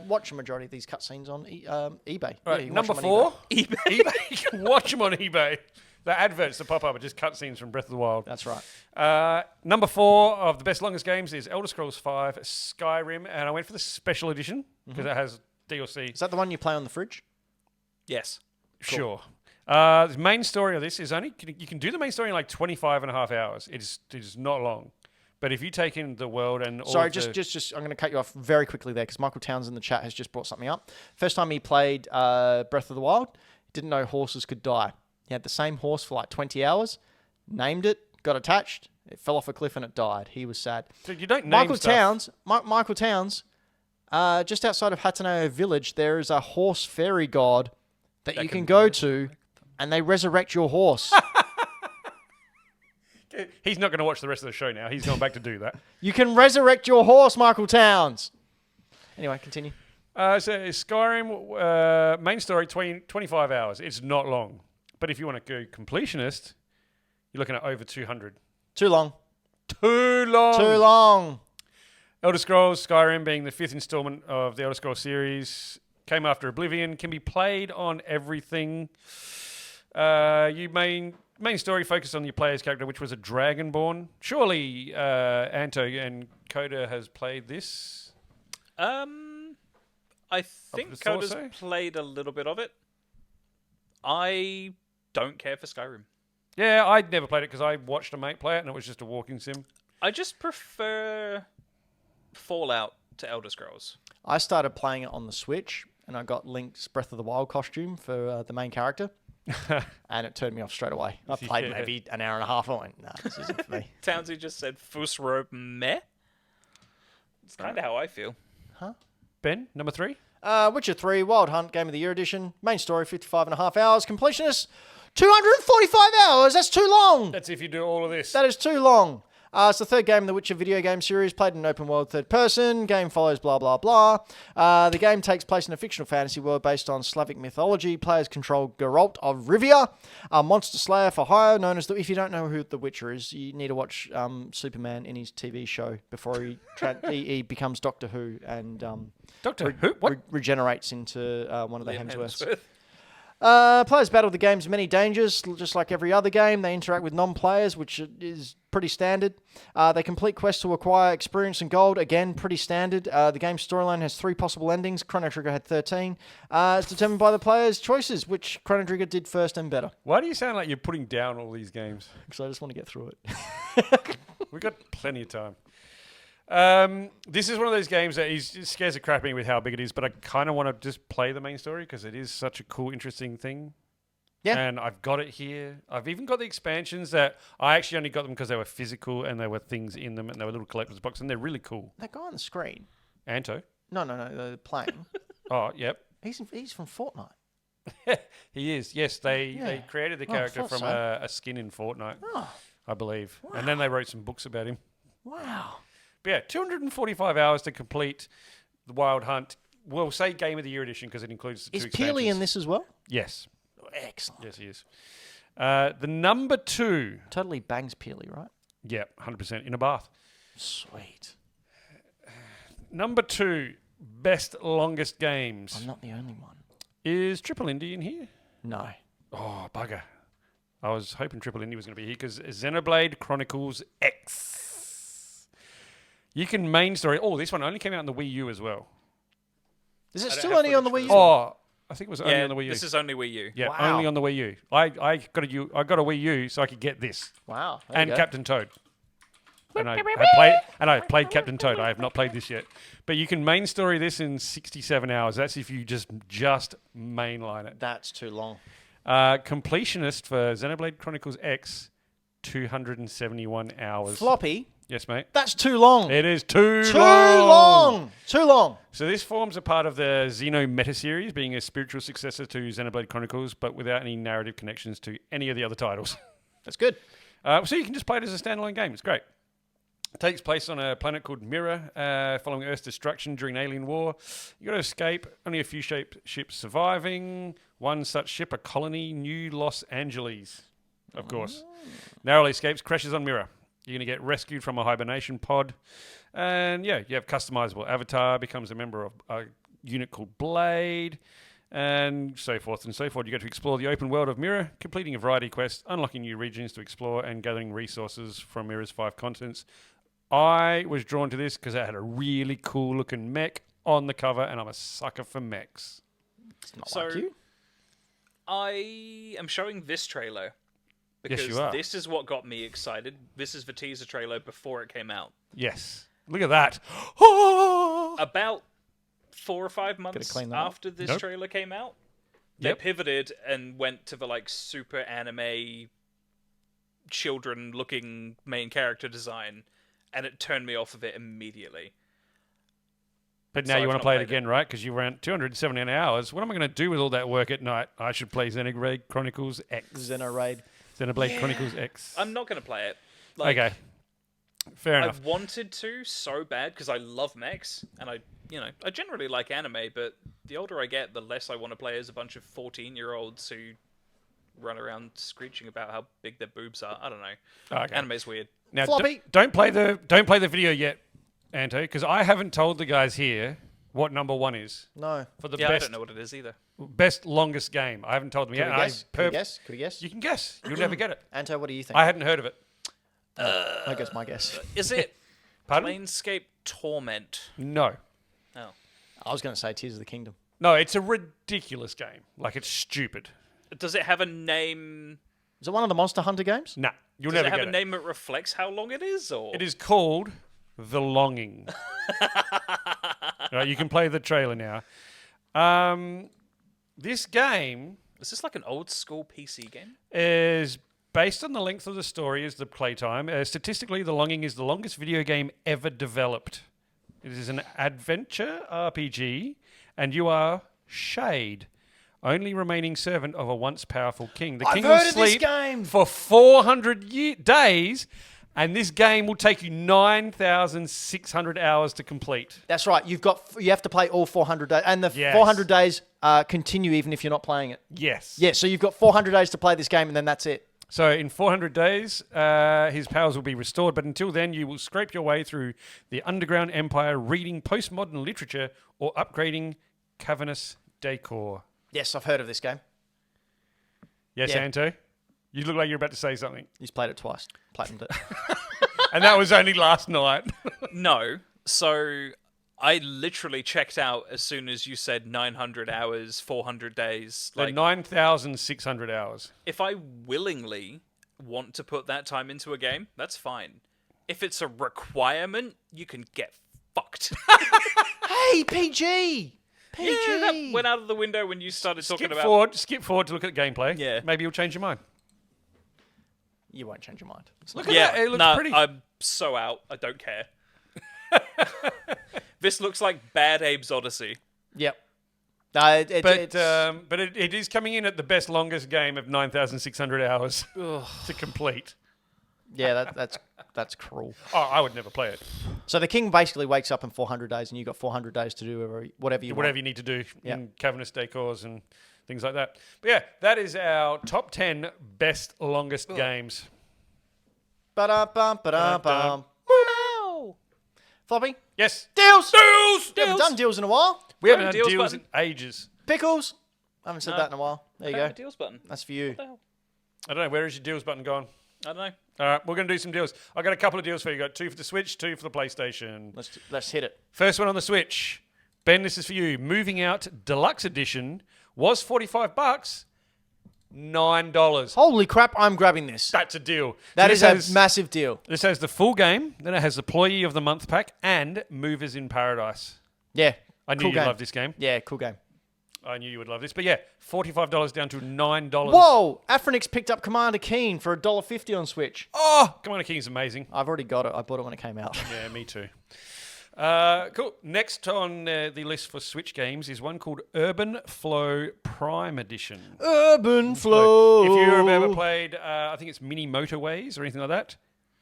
watch a majority of these cutscenes on eBay. All Yeah, right, you can watch number them on 4. eBay. eBay. You can watch them on eBay. The adverts that pop up are just cutscenes from Breath of the Wild. That's right. Number 4 of the best longest games is Elder Scrolls V Skyrim, and I went for the special edition because it has DLC. Is that the one you play on the fridge? Yes. Sure. The main story of this is you can do the main story in like 25 and a half hours. It is not long. But if you take in the world and all Sorry, of the... just I'm going to cut you off very quickly there because Michael Towns in the chat has just brought something up. First time he played Breath of the Wild, didn't know horses could die. He had the same horse for like 20 hours, named it, got attached, it fell off a cliff and it died. He was sad. Dude, you don't name Michael stuff. Michael Towns, just outside of Hataneo Village, there is a horse fairy god that you can go to and they resurrect your horse. He's not going to watch the rest of the show now. He's gone back to do that. You can resurrect your horse, Michael Towns. Anyway, continue. So Skyrim, main story, 25 hours. It's not long. But if you want to go completionist, you're looking at over 200. Too long. Too long. Too long. Elder Scrolls Skyrim being the 5th installment of the Elder Scrolls series, came after Oblivion, can be played on everything. Main story focused on your player's character, which was a Dragonborn. Surely Anto and Coda has played this? I think thought Coda's so. played a little bit of it. I don't care for Skyrim. Yeah, I'd never played it because I watched a mate play it and it was just a walking sim. I just prefer Fallout to Elder Scrolls. I started playing it on the Switch and I got Link's Breath of the Wild costume for the main character. And it turned me off straight away. I played Yeah. maybe an hour and a half. I went, nah, this isn't for me. Townsy just said Fusrobe meh. It's kind of how I feel. Ben, number 3? Witcher 3, Wild Hunt, Game of the Year edition. Main story, 55.5 hours. Completionist, 245 hours. That's too long. That's if you do all of this. That is too long. It's the third game in the Witcher video game series, played in an open world third person. Game follows blah, blah, blah. The game takes place in a fictional fantasy world based on Slavic mythology. Players control Geralt of Rivia, a monster slayer for hire, known as if you don't know who the Witcher is, you need to watch Superman in his TV show before he becomes Doctor Who and Doctor Who? What? regenerates into one of the Liam Hemsworths. Hemsworth. Players battle the game's many dangers, just like every other game. They interact with non-players, which is pretty standard. They complete quests to acquire experience and gold, again, pretty standard. The game's storyline has 3 possible endings. Chrono Trigger had 13. It's determined by the player's choices, which Chrono Trigger did first and better. Why do you sound like you're putting down all these games? Because I just want to get through it. We've got plenty of time. This is one of those games that it scares the crap out of me with how big it is, but I kind of want to just play the main story because it is such a cool, interesting thing. Yeah. And I've got it here. I've even got the expansions that I actually only got them because they were physical and there were things in them and they were little collector's boxes and they're really cool. That guy on the screen. Anto? No, the playing. Oh, yep. He's from Fortnite. He is. Yes, they created the character thought from so. a skin in Fortnite, Oh, I believe. Wow. And then they wrote some books about him. wow. But yeah, 245 hours to complete the Wild Hunt. We'll say Game of the Year edition because it includes the 2 Is expansions. Peely in this as well? Yes. Excellent. Yes, he is. The number 2. Totally bangs Peely, right? Yeah, 100% in a bath. Sweet. Number 2, best longest games. I'm not the only one. Is Triple Indie in here? No. Oh, bugger. I was hoping Triple Indie was going to be here because Xenoblade Chronicles X. You can main story. Oh, this one only came out on the Wii U as well. Is it I don't still have only on the footage Wii for U? this Oh, I think it was only Yeah, on the Wii U. this is only Wii U. Yeah, Wow. only on the Wii U. I got a Wii U so I could get this Wow. there and you go. Captain Toad. And I played Captain Toad. I have not played this yet, but you can main story this in 67 hours. That's if you just mainline it. That's too long. Completionist for Xenoblade Chronicles X, 271 hours. Floppy. Yes, mate. That's too long. It is too Too long. long. Too long. So this forms a part of the Xeno meta-series, being a spiritual successor to Xenoblade Chronicles, but without any narrative connections to any of the other titles. That's good. So you can just play it as a standalone game. It's great. It takes place on a planet called Mirror, following Earth's destruction during an alien war. You got to escape. Only a few ships surviving. One such ship, a colony, New Los Angeles, of course. Narrowly escapes, crashes on Mirror. You're going to get rescued from a hibernation pod. And yeah, you have customizable avatar, becomes a member of a unit called Blade, and so forth and so forth. You get to explore the open world of Mirror, completing a variety of quests, unlocking new regions to explore, and gathering resources from Mirror's 5 continents. I was drawn to this because it had a really cool looking mech on the cover, and I'm a sucker for mechs. It's not So- like you. I am showing this trailer because you are. this is what got me excited. This is the teaser trailer before it came out. Yes. Look at that. About 4 or 5 months clean that up. after this Nope. trailer came out, they Yep. pivoted and went to the super anime children looking main character design, and it turned me off of it immediately. But So now you I've want not to play it played again, right? Because you ran 279 hours. What am I going to do with all that work at night? I should play Xenoblade Chronicles X. Xenoraid. Xenoblade Chronicles X. I'm not going to play it. Okay. Fair enough. I've wanted to so bad because I love mechs, and I generally like anime, but the older I get, the less I want to play as a bunch of 14-year-olds who run around screeching about how big their boobs are. I don't know. Okay. Anime's weird. Now, Floppy. don't play the video yet, Anto, because I haven't told the guys here what number 1 is No. for the Yeah, I best don't know what it is either. best longest game. I haven't told them Could yet. we guess? Could we guess? Could we guess? You can guess. You'll never get it. Anto, what do you think? I hadn't heard of it. I guess my guess. Is it Pardon? Planescape Torment? No. Oh. I was going to say Tears of the Kingdom. No, it's a ridiculous game. Like, it's stupid. Does it have a name? Is it one of the Monster Hunter games? Nah, you'll Does it never have get a name that reflects how long it is? Or It is called The Longing. Right, you can play the trailer now. This game Is this like an old school PC game? is based on the length of the story as the playtime. Statistically, The Longing is the longest video game ever developed. It is an adventure RPG and you are Shade, only remaining servant of a once powerful king. The king I've will heard of this sleep game. for 400 days, and this game will take you 9,600 hours to complete. That's right. You have to play all 400 days, and the Yes. 400 days continue even if you're not playing it. Yes. Yeah, so you've got 400 days to play this game, and then that's it. So in 400 days, his powers will be restored. But until then, you will scrape your way through the underground empire, reading postmodern literature or upgrading cavernous decor. Yes, I've heard of this game. Yes, Yeah. Anto? You look like you're about to say something. He's played it twice. Platinumed it. And that was only last night. No. So I literally checked out as soon as you said 900 hours, 400 days. Like 9,600 hours. If I willingly want to put that time into a game, that's fine. If it's a requirement, you can get fucked. Hey, PG! PG! Yeah, that went out of the window when you started talking Skip about... forward to look at the gameplay. Yeah. Maybe you'll change your mind. You won't change your mind. Look at Yeah, that. It looks nah, pretty. I'm so out. I don't care. This looks like Bad Abe's Odyssey. Yep. But it is coming in at the best longest game of 9,600 hours to complete. yeah, that's cruel. Oh, I would never play it. So the king basically wakes up in 400 days, and you've got 400 days to do whatever you Whatever want. you need to do Yeah. in cavernous decors and things like that. But yeah, that is our top 10 best longest games. Ba-da-bum, ba-da-bum. Dun-dun. Wow. Floppy? Yes. Deals! Deals! We haven't done deals in a while. We haven't Oh, had deals deals button. in ages. Pickles? I haven't said that in a while. There you go. Deals button. That's for you. What the hell? I don't know. Where is your deals button gone? I don't know. All right, we're going to do some deals. I've got a couple of deals for you. Got 2 for the Switch, 2 for the PlayStation. Let's hit it. First one on the Switch. Ben, this is for you. Moving Out Deluxe Edition was $45. $9. Holy crap, I'm grabbing this. That's a deal. That So is this has- a massive deal. This has the full game, then it has Employee of the Month pack, and Movers in Paradise. Yeah. I knew cool you'd game. love this game. Yeah, cool game. I knew you would love this. But yeah, $45 down to $9. Whoa! Afronix picked up Commander Keen for $1.50 on Switch. Oh, Commander King's amazing. I've already got it. I bought it when it came out. Yeah, me too. Cool. Next on the list for Switch games is one called Urban Flow Prime Edition. Urban Flow. If you've ever played, I think it's Mini Motorways or anything like that,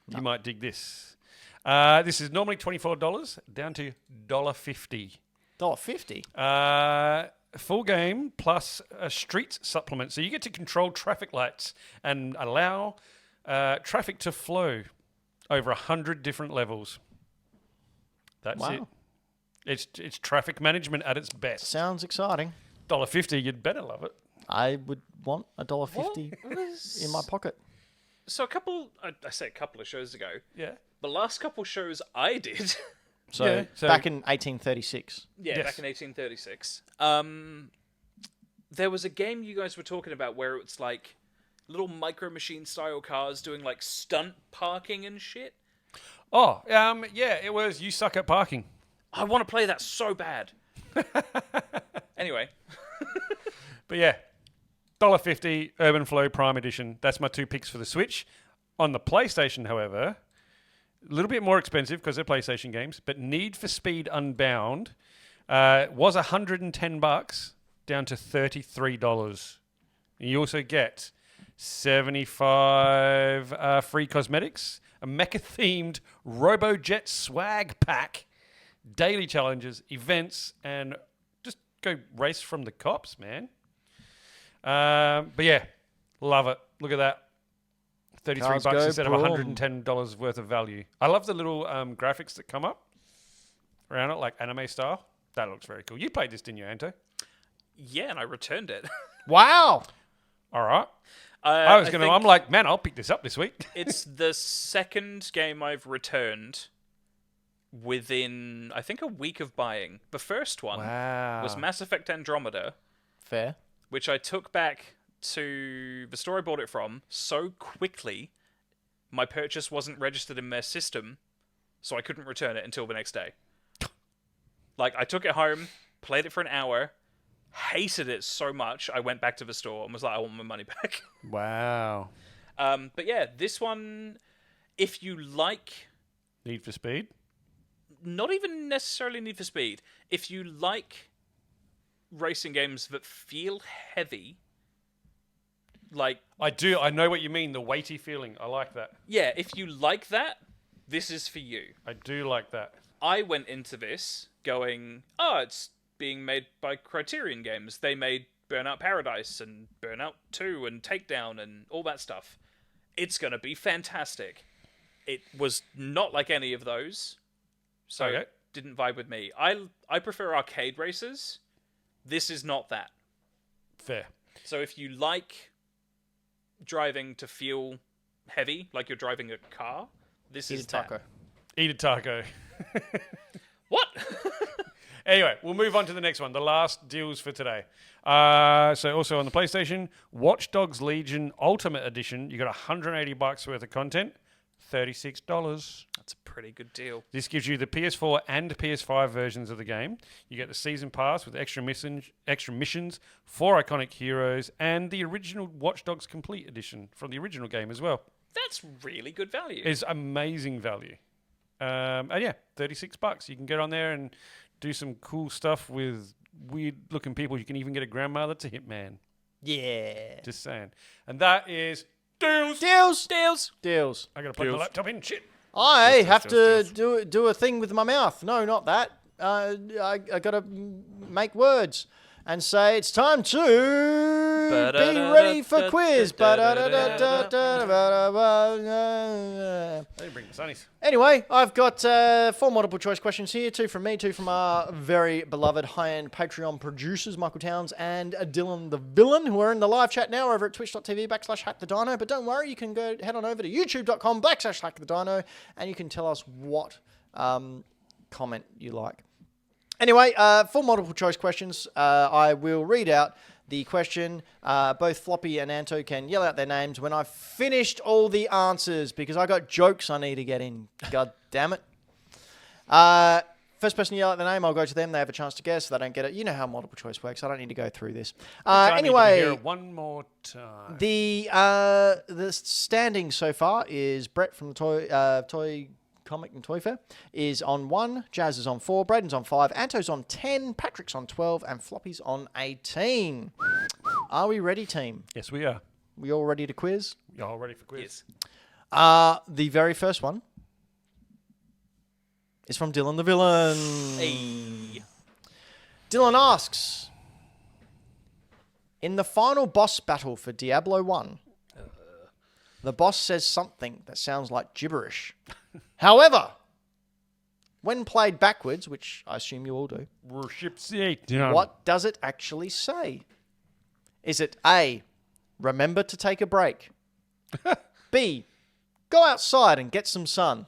you might dig this. This is normally $24, down to $1.50. $1.50. Full game plus a street supplement. So you get to control traffic lights and allow traffic to flow over 100 different levels. That's Wow. it. It's traffic management at its best. Sounds exciting. $1.50, you'd better love it. I would want $1.50 in my pocket. So I say a couple of shows ago, Yeah. the last couple shows I did, So, Yeah, so- back in 1836. yeah, Yes. back in 1836, there was a game you guys were talking about where it's like little Micro Machine style cars doing like stunt parking and shit. Oh, yeah, it was You Suck at Parking. I want to play that so bad. Anyway, But yeah, $1.50 Urban Flow Prime Edition. That's my 2 picks for the Switch. On the PlayStation, however, a little bit more expensive because they're PlayStation games, but Need for Speed Unbound was $110 down to $33. And you also get 75 free cosmetics, a mecha-themed RoboJet swag pack, daily challenges, events, and just go race from the cops, man. But yeah, love it. Look at that. $33 Cars go instead of boom. $110 worth of value. I love the little graphics that come up around it, like anime style. That looks very cool. You played this, didn't you, Anto? yeah, and I returned it. Wow. All right. I'm think like, man, I'll pick this up this week. it's the second game I've returned within, I think, a week of buying. The first one was Mass Effect Andromeda, Fair. which I took back to the store I bought it from so quickly, my purchase wasn't registered in their system, so I couldn't return it until the next day. Like, I took it home, played it for an hour, hated it so much, I went back to the store and was like, I want my money back. Wow. But yeah, this one, if you like, Need for Speed? not even necessarily Need for Speed, if you like racing games that feel heavy, like I do. I know what you mean. The weighty feeling. I like that. yeah, if you like that, this is for you. I do like that. I went into this going, oh, it's being made by Criterion Games. They made Burnout Paradise and Burnout 2 and Takedown and all that stuff. It's going to be fantastic. It was not like any of those, so Okay. it didn't vibe with me. I prefer arcade races. This is not that. Fair. So if you like driving to feel heavy, like you're driving a car, this Eat is a taco. that. Eat a taco. What? Anyway, we'll move on to the next one. The last deals for today. So also on the PlayStation, Watch Dogs Legion Ultimate Edition. You got $180 worth of content, $36. That's a pretty good deal. This gives you the PS4 and PS5 versions of the game. You get the season pass with extra missions, 4 iconic heroes, and the original Watch Dogs Complete Edition from the original game as well. That's really good value. It's amazing value. And yeah, $36. You can get on there and do some cool stuff with weird-looking people. You can even get a grandmother to Hitman. Yeah. Just saying. And that is deals. Deals. I gotta plug the laptop in. Shit. I Deals, have deals, to do a thing with my mouth. No, not that. I got to make words and say it's time to be ready for quiz. They bring the sunnies. Anyway, I've got 4 multiple choice questions here. 2 from me, 2 from our very beloved high-end Patreon producers, Michael Towns and Dylan the Villain, who are in the live chat now over at twitch.tv/HackTheDino. But don't worry, you can head on over to youtube.com/HackTheDino and you can tell us what comment you like. Anyway, 4 multiple choice questions. I will read out the question. Both Floppy and Anto can yell out their names when I've finished all the answers because I got jokes I need to get in. God damn it. First person to yell out their name, I'll go to them. They have a chance to guess. If they don't get it, you know how multiple choice works. I don't need to go through this. I need to Anyway, hear it one more time. the standing so far is Brett from the Toy Comic and Toy Fair is on 1, Jazz is on 4, Braden's on 5, Anto's on 10, Patrick's on 12, and Floppy's on 18. Are we ready, team? Yes, we are. We all ready to quiz? Y'all ready for quiz? Yes. The very first one is from Dylan the Villain. Hey. Dylan asks, in the final boss battle for Diablo 1, the boss says something that sounds like gibberish. However, when played backwards, which I assume you all do, Worship Satan. what does it actually say? Is it A, remember to take a break? B, go outside and get some sun?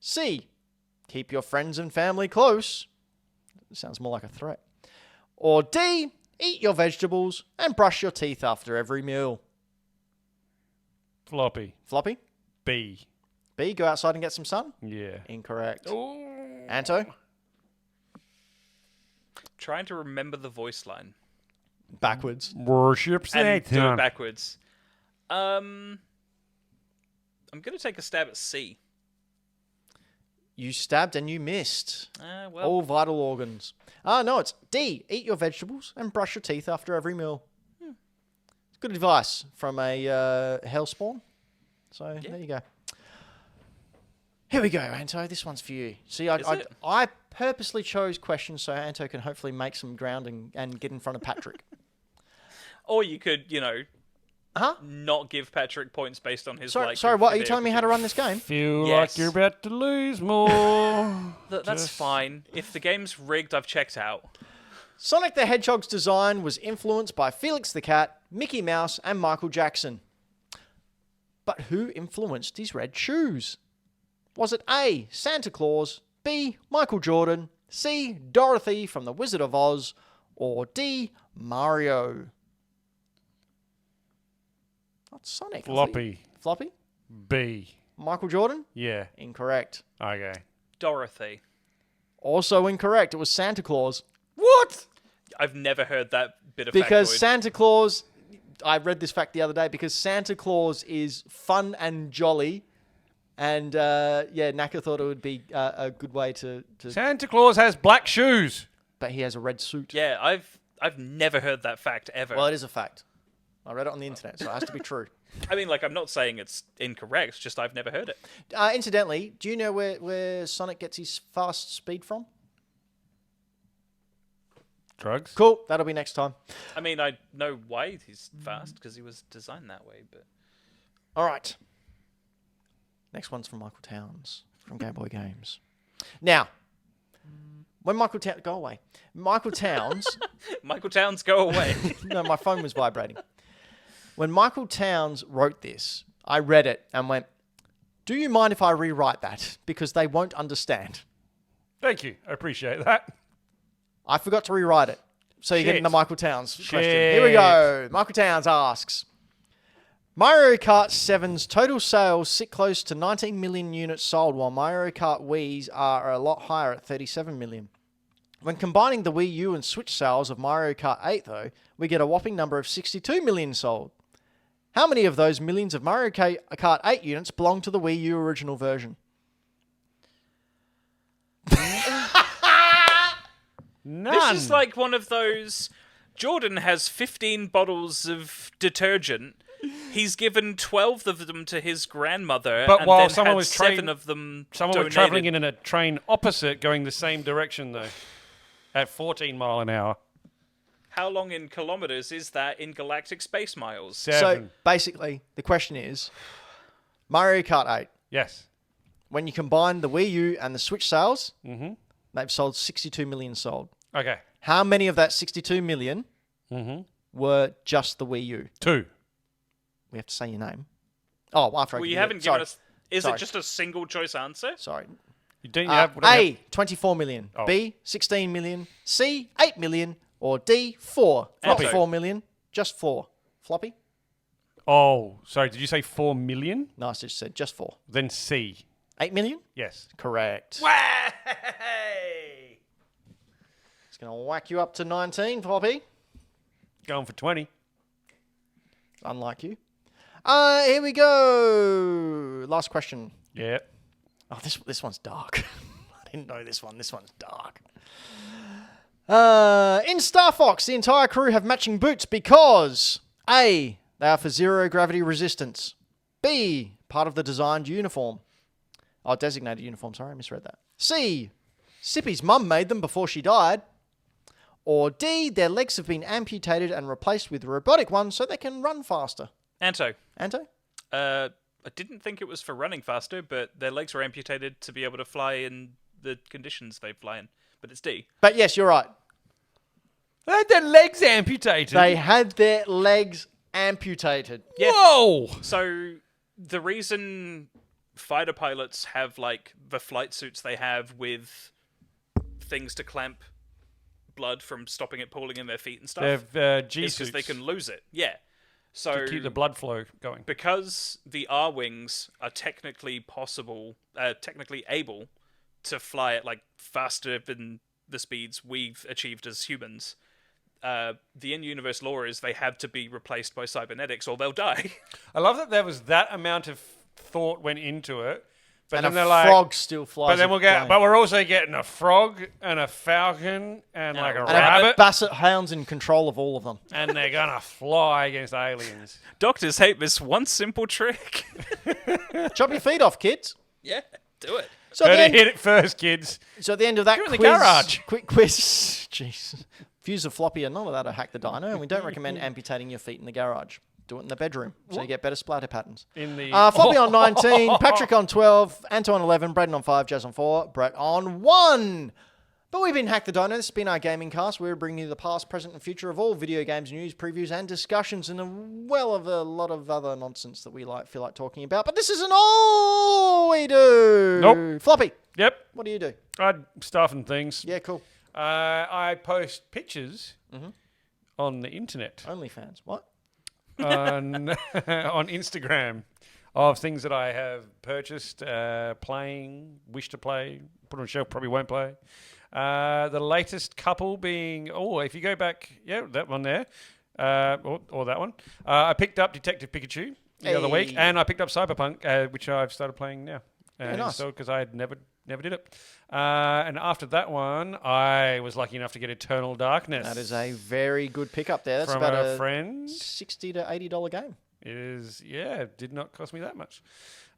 C, keep your friends and family close? Sounds more like a threat. Or D, eat your vegetables and brush your teeth after every meal? Floppy. Floppy? B. B, go outside and get some sun? Yeah. Incorrect. Oh. Anto? Trying to remember the voice line. Backwards. Worship And do it Satan. backwards. I'm going to take a stab at C. You stabbed and you missed. Well, All vital organs. No, it's D. Eat your vegetables and brush your teeth after every meal. Good advice from a hellspawn. So there you go. Here we go, Anto. This one's for you. See, I purposely chose questions so Anto can hopefully make some ground and get in front of Patrick. or you could, Huh? not give Patrick points based on his Sorry, what? Are you telling me how to run this game? Feel Yes. like you're about to lose more. That's Just- fine. If the game's rigged, I've checked out. Sonic the Hedgehog's design was influenced by Felix the Cat, Mickey Mouse, and Michael Jackson. But who influenced his red shoes? Was it A, Santa Claus, B, Michael Jordan, C, Dorothy from The Wizard of Oz, or D, Mario? Not Sonic. Floppy. Floppy? B. Michael Jordan? Yeah. Incorrect. Okay. Dorothy. Also incorrect. It was Santa Claus. What? I've never heard that bit of Because factoid. Santa Claus, I read this fact the other day, because Santa Claus is fun and jolly. And, Naka thought it would be a good way to... Santa Claus has black shoes. but he has a red suit. Yeah, I've never heard that fact ever. Well, it is a fact. I read it on the internet, so it has to be true. I mean, like, I'm not saying it's incorrect, it's just I've never heard it. Incidentally, do you know where Sonic gets his fast speed from? Drugs? Cool. That'll be next time. I mean, I know why he's fast, because he was designed that way, but... All right. Next one's from Michael Towns from Game Boy Games. Now, when Michael Towns... Go away. Michael Towns... Michael Towns, go away. No, my phone was vibrating. When Michael Towns wrote this, I read it and went, do you mind if I rewrite that? Because they won't understand. Thank you. I appreciate that. I forgot to rewrite it. So you're Shit. getting the Michael Towns question. Shit. Here we go. Michael Towns asks, Mario Kart 7's total sales sit close to 19 million units sold, while Mario Kart Wii's are a lot higher at 37 million. When combining the Wii U and Switch sales of Mario Kart 8, though, we get a whopping number of 62 million sold. How many of those millions of Mario Kart 8 units belong to the Wii U original version? None. This is like one of those... Jordan has 15 bottles of detergent. He's given 12 of them to his grandmother, But and while then someone had was 7 of them Someone was donated. travelling in a train opposite, going the same direction, though, at 14 mile an hour. How long in kilometers is that in galactic space miles? 7. So basically, the question is, Mario Kart 8, Yes. when you combine the Wii U and the Switch sales, they've sold 62 million sold. Okay. How many of that 62 million were just the Wii U? 2. We have to say your name. Oh, after I Well, give you you haven't it. given Sorry. us... Is Sorry. it just a single choice answer? Sorry. You don't have... what do you A, have? 24 million. Oh. B, 16 million. C, 8 million. Or D, 4. Not Floppy. 4 million, just 4. Floppy? Oh, sorry. Did you say 4 million? No, I just said just 4. Then C. 8 million? Yes. Correct. Way! It's going to whack you up to 19, Floppy. Going for 20. Unlike you. Here we go. Last question. Yeah. Oh, this one's dark. I didn't know this one. This one's dark. In Star Fox, the entire crew have matching boots because A, they are for zero gravity resistance. B, part of the designed uniform. Oh, designated uniform. Sorry, I misread that. C, Sippy's mum made them before she died. Or D, their legs have been amputated and replaced with robotic ones so they can run faster. Anto. Anto? I didn't think it was for running faster, but their legs were amputated to be able to fly in the conditions they fly in. But it's D. But yes, you're right. They had their legs amputated. They had their legs amputated. Yeah. Whoa! So the reason fighter pilots have like the flight suits they have with things to clamp blood from stopping it pooling in their feet and stuff They've G is because suits they can lose it. Yeah. So to keep the blood flow going. because the R wings are technically able to fly at like faster than the speeds we've achieved as humans. The in-universe law is they had to be replaced by cybernetics or they'll die. I love that there was that amount of thought went into it. But And then a they're like, frog still flies. but then we'll again. but we're also getting a frog and a falcon and like a And And rabbit, Basset Hound's in control of all of them. and they're gonna fly against aliens. Doctors hate this one simple trick. Chop your feet off, kids. Yeah, do it. So at, the Better end, hit it first, kids. so at the end of that You're in the quiz, garage. quick quiz, jeez, Fuse of Floppy are not allowed to hack the dino, and we don't recommend amputating your feet in the garage. Do it in the bedroom so you get better splatter patterns. In the Floppy on 19, Patrick on 12, Anto on 11, Braden on 5, Jazz on 4, Brett on 1. But we've been Hack the Dino. This has been our gaming cast. We're bringing you the past, present, and future of all video games, news, previews, and discussions, and a lot of other nonsense that we feel like talking about. But this isn't all we do. Nope. Floppy, Yep, what do you do? stuff and things. Yeah, cool. I post pictures Mm-hmm. on the internet. OnlyFans. What? on on Instagram of things that I have purchased, playing, wish to play, put on a shelf, probably won't play. The latest couple being, if you go back, that one there, or that one. I picked up Detective Pikachu the other week, Hey. and I picked up Cyberpunk, which I've started playing now. and nice. installed because I had never did it. And after that one, I was lucky enough to get Eternal Darkness. That is a very good pickup there. That's from about a a friend. $60 to $80 game. It is, it did not cost me that much.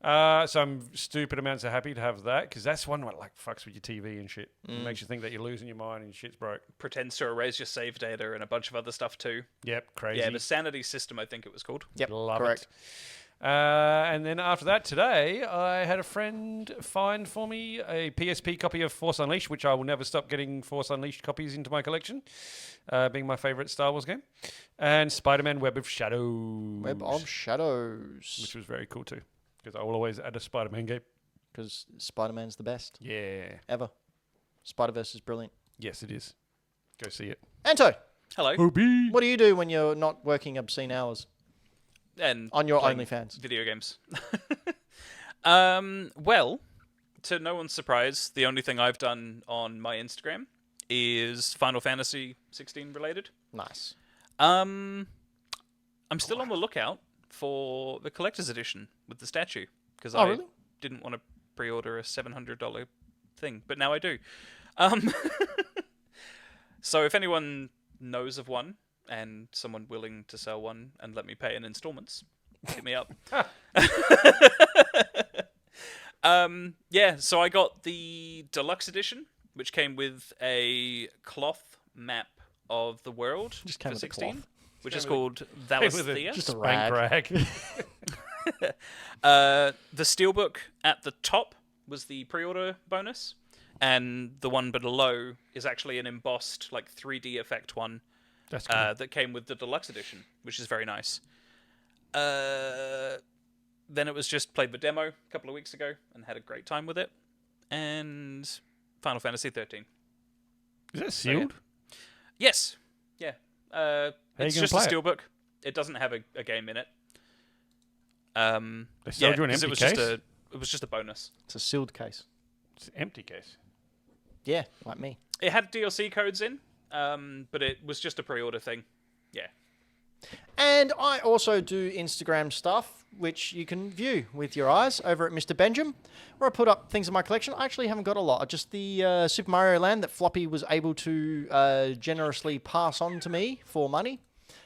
So I'm stupid amounts of happy to have that because that's one that like fucks with your TV and shit. It makes you think that you're losing your mind and shit's broke. Pretends to erase your save data and a bunch of other stuff too. Yep, crazy. Yeah, the sanity system, I think it was called. Yep, Love correct. it. And then after that, today, I had a friend find for me a PSP copy of Force Unleashed, which I will never stop getting Force Unleashed copies into my collection, being my favourite Star Wars game, and Spider-Man Web of Shadows. Web of Shadows. Which was very cool too, because I will always add a Spider-Man game. Because Spider-Man's the best. Yeah. Ever. Spider-Verse is brilliant. Yes, it is. Go see it. Anto, Hello. Obi. what do you do when you're not working obscene hours? And On your playing OnlyFans. video games. Well, to no one's surprise, the only thing I've done on my Instagram is Final Fantasy 16 related. Nice. I'm still on the lookout for the collector's edition with the statue because I really? didn't want to pre-order a $700 thing, but now I do. So if anyone knows of one and someone willing to sell one and let me pay in installments, hit me up. So I got the deluxe edition, which came with a cloth map of the world Just came for with a 16, cloth. which is called Valisthea. Just a Spank rag. rag. The steelbook at the top was the pre-order bonus, and the one below is actually an embossed, like 3D effect one That's cool. that came with the deluxe edition, which is very nice. Then it was just played the demo a couple of weeks ago and had a great time with it. And Final Fantasy 13. Is that sealed? Yes. Yeah. It's you gonna just a play it? steelbook. It doesn't have a game in it. They sold you an 'cause empty it was case? it was just a bonus. It's a sealed case. It's an empty case. Yeah, like me. It had DLC codes in, but it was just a pre-order thing. Yeah. And I also do Instagram stuff, which you can view with your eyes over at Mr. Benjamin, where I put up things in my collection. I actually haven't got a lot. Just the Super Mario Land that Floppy was able to generously pass on to me for money.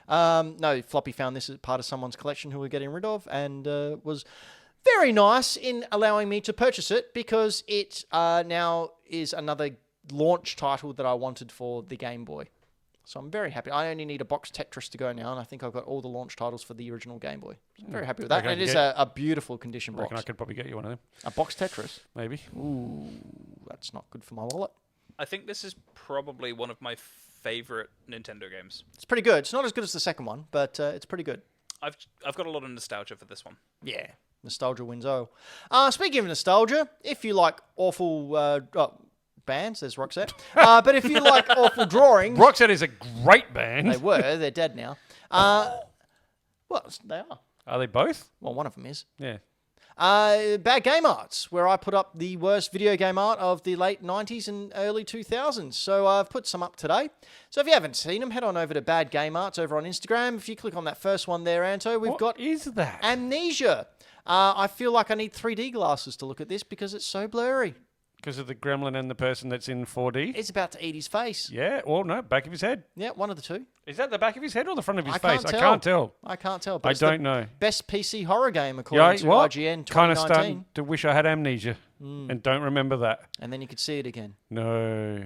No, Floppy found this as part of someone's collection who we're getting rid of and was very nice in allowing me to purchase it because it now is another launch title that I wanted for the Game Boy. So I'm very happy. I only need a box Tetris to go now, and I think I've got all the launch titles for the original Game Boy. So I'm very happy with that. Okay, And it is yeah. a beautiful condition I reckon I box. could probably get you one of them. A box Tetris. Maybe. Ooh, that's not good for my wallet. I think this is probably one of my favorite Nintendo games. It's pretty good. It's not as good as the second one, but it's pretty good. I've got a lot of nostalgia for this one. Yeah. Nostalgia wins all. Speaking of nostalgia, if you like awful bands, there's Roxette. But if you like awful drawings, Roxette is a great band. they were. They're dead now. Well, they are. Are they both? Well, one of them is. Yeah. Bad Game Arts, where I put up the worst video game art of the late 90s and early 2000s. So I've put some up today. So if you haven't seen them, head on over to Bad Game Arts over on Instagram. If you click on that first one there, Anto, we've got What is that? Amnesia. I feel like I need 3D glasses to look at this because it's so blurry. Because of the gremlin and the person that's in 4D? It's about to eat his face. Yeah, or no, back of his head. Yeah, one of the two. Is that the back of his head or the front of his I face? can't I tell. can't tell. I can't tell. But I it's the don't know. Best PC horror game according to IGN 2019. Kind of starting to wish I had amnesia and don't remember that. And then you could see it again. No.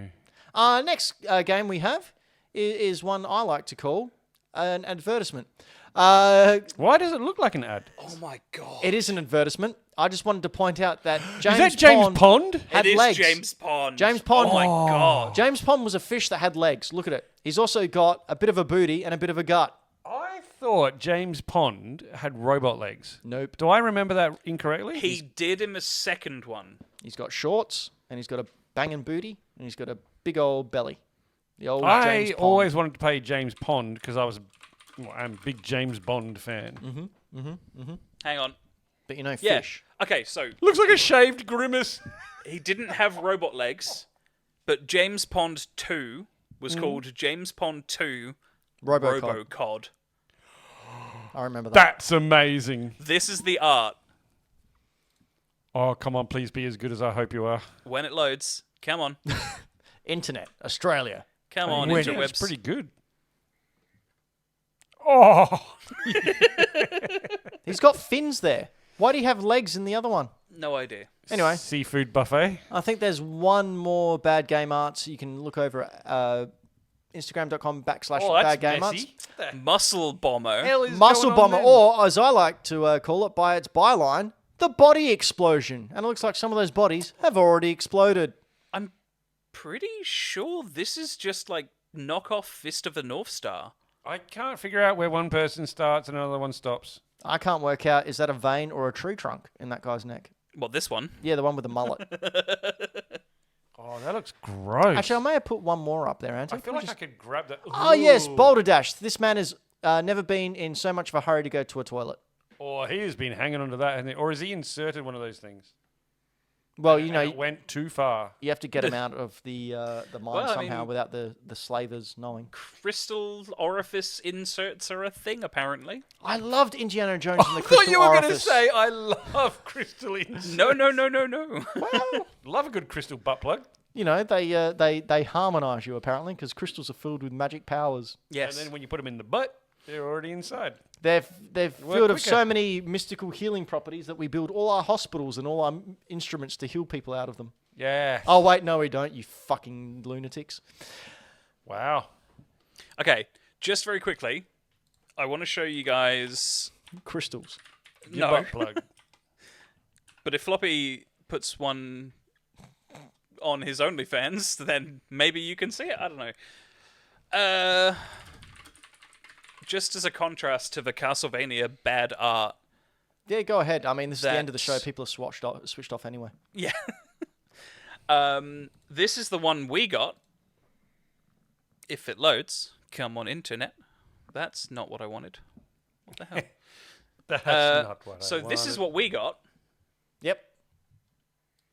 Next game we have is one I like to call an advertisement. Why does it look like an ad? Oh my god! It is an advertisement. I just wanted to point out that James Is that James Pond? had It is legs. James Pond. James Pond. Oh my god! James Pond was a fish that had legs. Look at it. He's also got a bit of a booty and a bit of a gut. I thought James Pond had robot legs. Nope. Do I remember that incorrectly? He did in the second one. He's got shorts and he's got a banging booty and he's got a big old belly. The old I James Pond. always wanted to play James Pond because I'm a big James Bond fan. Hang on. But you know, Yeah. fish. Okay, so Looks like a shaved grimace. he didn't have robot legs, but James Pond 2 was called James Pond 2 Robocop. RoboCod. I remember that. That's amazing. This is the art. Oh, come on, please be as good as I hope you are. When it loads, come on. Internet, Australia. Come on, Winning. interwebs. It's pretty good. Oh, He's got fins there. Why do you have legs in the other one? No idea. Anyway, seafood buffet. I think there's one more Bad Game Arts. You can look over at Instagram.com/Bad Oh, that's Game Arts. messy. What the Muscle bomber. hell is Muscle going on Bomber, then? or as I like to call it by its byline, the body explosion. And it looks like some of those bodies have already exploded. I'm pretty sure this is just like knockoff Fist of the North Star. I can't figure out where one person starts and another one stops. I can't work out, is that a vein or a tree trunk in that guy's neck? Well, this one. Yeah, the one with the mullet. Oh, that looks gross. Actually, I may have put one more up there, Anton. I feel like I could grab that. Oh, yes, Ooh. Boulder Dash. This man has never been in so much of a hurry to go to a toilet. Or he has been hanging onto that, hasn't he? Or has he inserted one of those things? Well, And it went too far. you have to get him out of the mine Well, I somehow mean- without the slavers knowing. Crystal orifice inserts are a thing, apparently. I loved Indiana Jones and the I thought Crystal you were going to Orifice. say, I love crystal inserts. No. Well, Love a good crystal butt plug. you know, they harmonise you apparently because crystals are filled with magic powers. Yes. And then when you put them in the butt, they're already inside. They're filled of quicker. so many mystical healing properties that we build all our hospitals and all our instruments to heal people out of them. Yeah. Oh wait, no, we don't. You fucking lunatics. Wow. Okay, just very quickly, I want to show you guys. Crystals. Your No, butt plug. but if Floppy puts one on his OnlyFans, then maybe you can see it. I don't know. Just as a contrast to the Castlevania bad art. Yeah, go ahead. I mean, this is the end of the show. That's- People are switched off anyway. Yeah. This is the one we got. If it loads, come on, internet. That's not what I wanted. What the hell? That's not what So I this is wanted. what we got. Yep.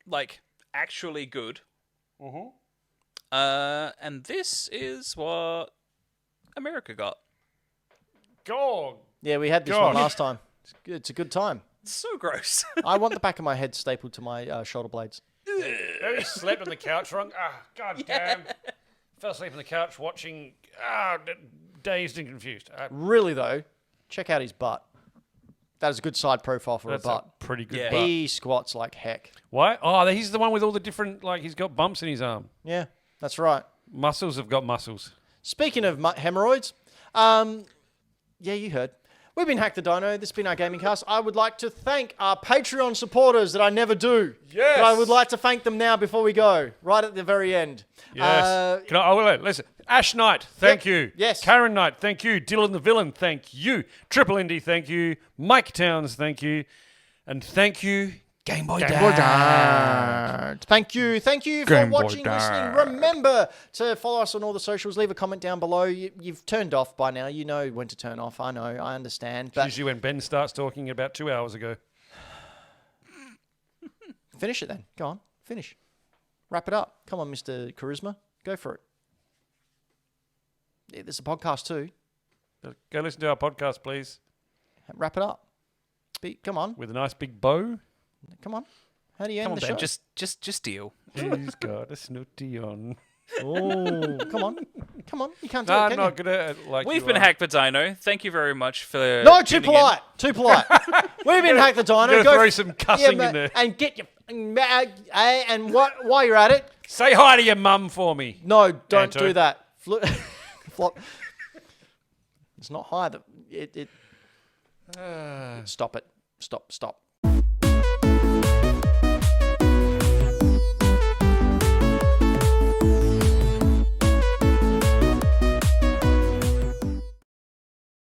Like, actually good. Mhm. And this is what America got. God. Yeah, we had this one Gosh. last time. It's a good time. It's so gross. I want the back of my head stapled to my shoulder blades. Have you slept on the couch wrong? Ah, god damn. Fell asleep on the couch watching. Dazed and confused. Really though, check out his butt. That is a good side profile for That's a butt. a pretty good Yeah. butt. He squats like heck. Why? Oh, he's the one with all the different, like, he's got bumps in his arm. Yeah, that's right. Muscles have got muscles. Speaking of hemorrhoids, yeah, you heard. We've been Hack the Dino. This has been our gaming cast. I would like to thank our Patreon supporters that I never do. Yes. But I would like to thank them now before we go, right at the very end. Yes. Can I? Oh, wait, listen. Ash Knight, thank Yep. you. Yes. Karen Knight, thank you. Dylan the Villain, thank you. Triple Indy, thank you. Mike Towns, thank you. And thank you, Game Boy Dad. Thank you for Game Boy watching, listening. Dad. Remember to follow us on all the socials. Leave a comment down below. You've turned off by now. You know when to turn off. I know. I understand. But Usually when Ben starts talking about 2 hours ago. finish it then. Go on. Finish. Wrap it up. Come on, Mr. Charisma. Go for it. Yeah, there's a podcast too. Go listen to our podcast, please. Wrap it up. Come on. With a nice big bow. Come on. How do you end Come on, the Ben. show? Just deal. He's got a snooty on. Oh, come on. Come on. You can't do No, it, I'm can not you? good at it like We've you been are. Hack the Dino. Thank you very much for No, too tuning polite. Too polite. We've been Hack the Dino. Gotta Go throw f- some cussing yeah, in there. And get your... And while you're at it, Say hi to your mum for me. no, don't Anto. do that. Flop. It's not high. Stop it. Stop.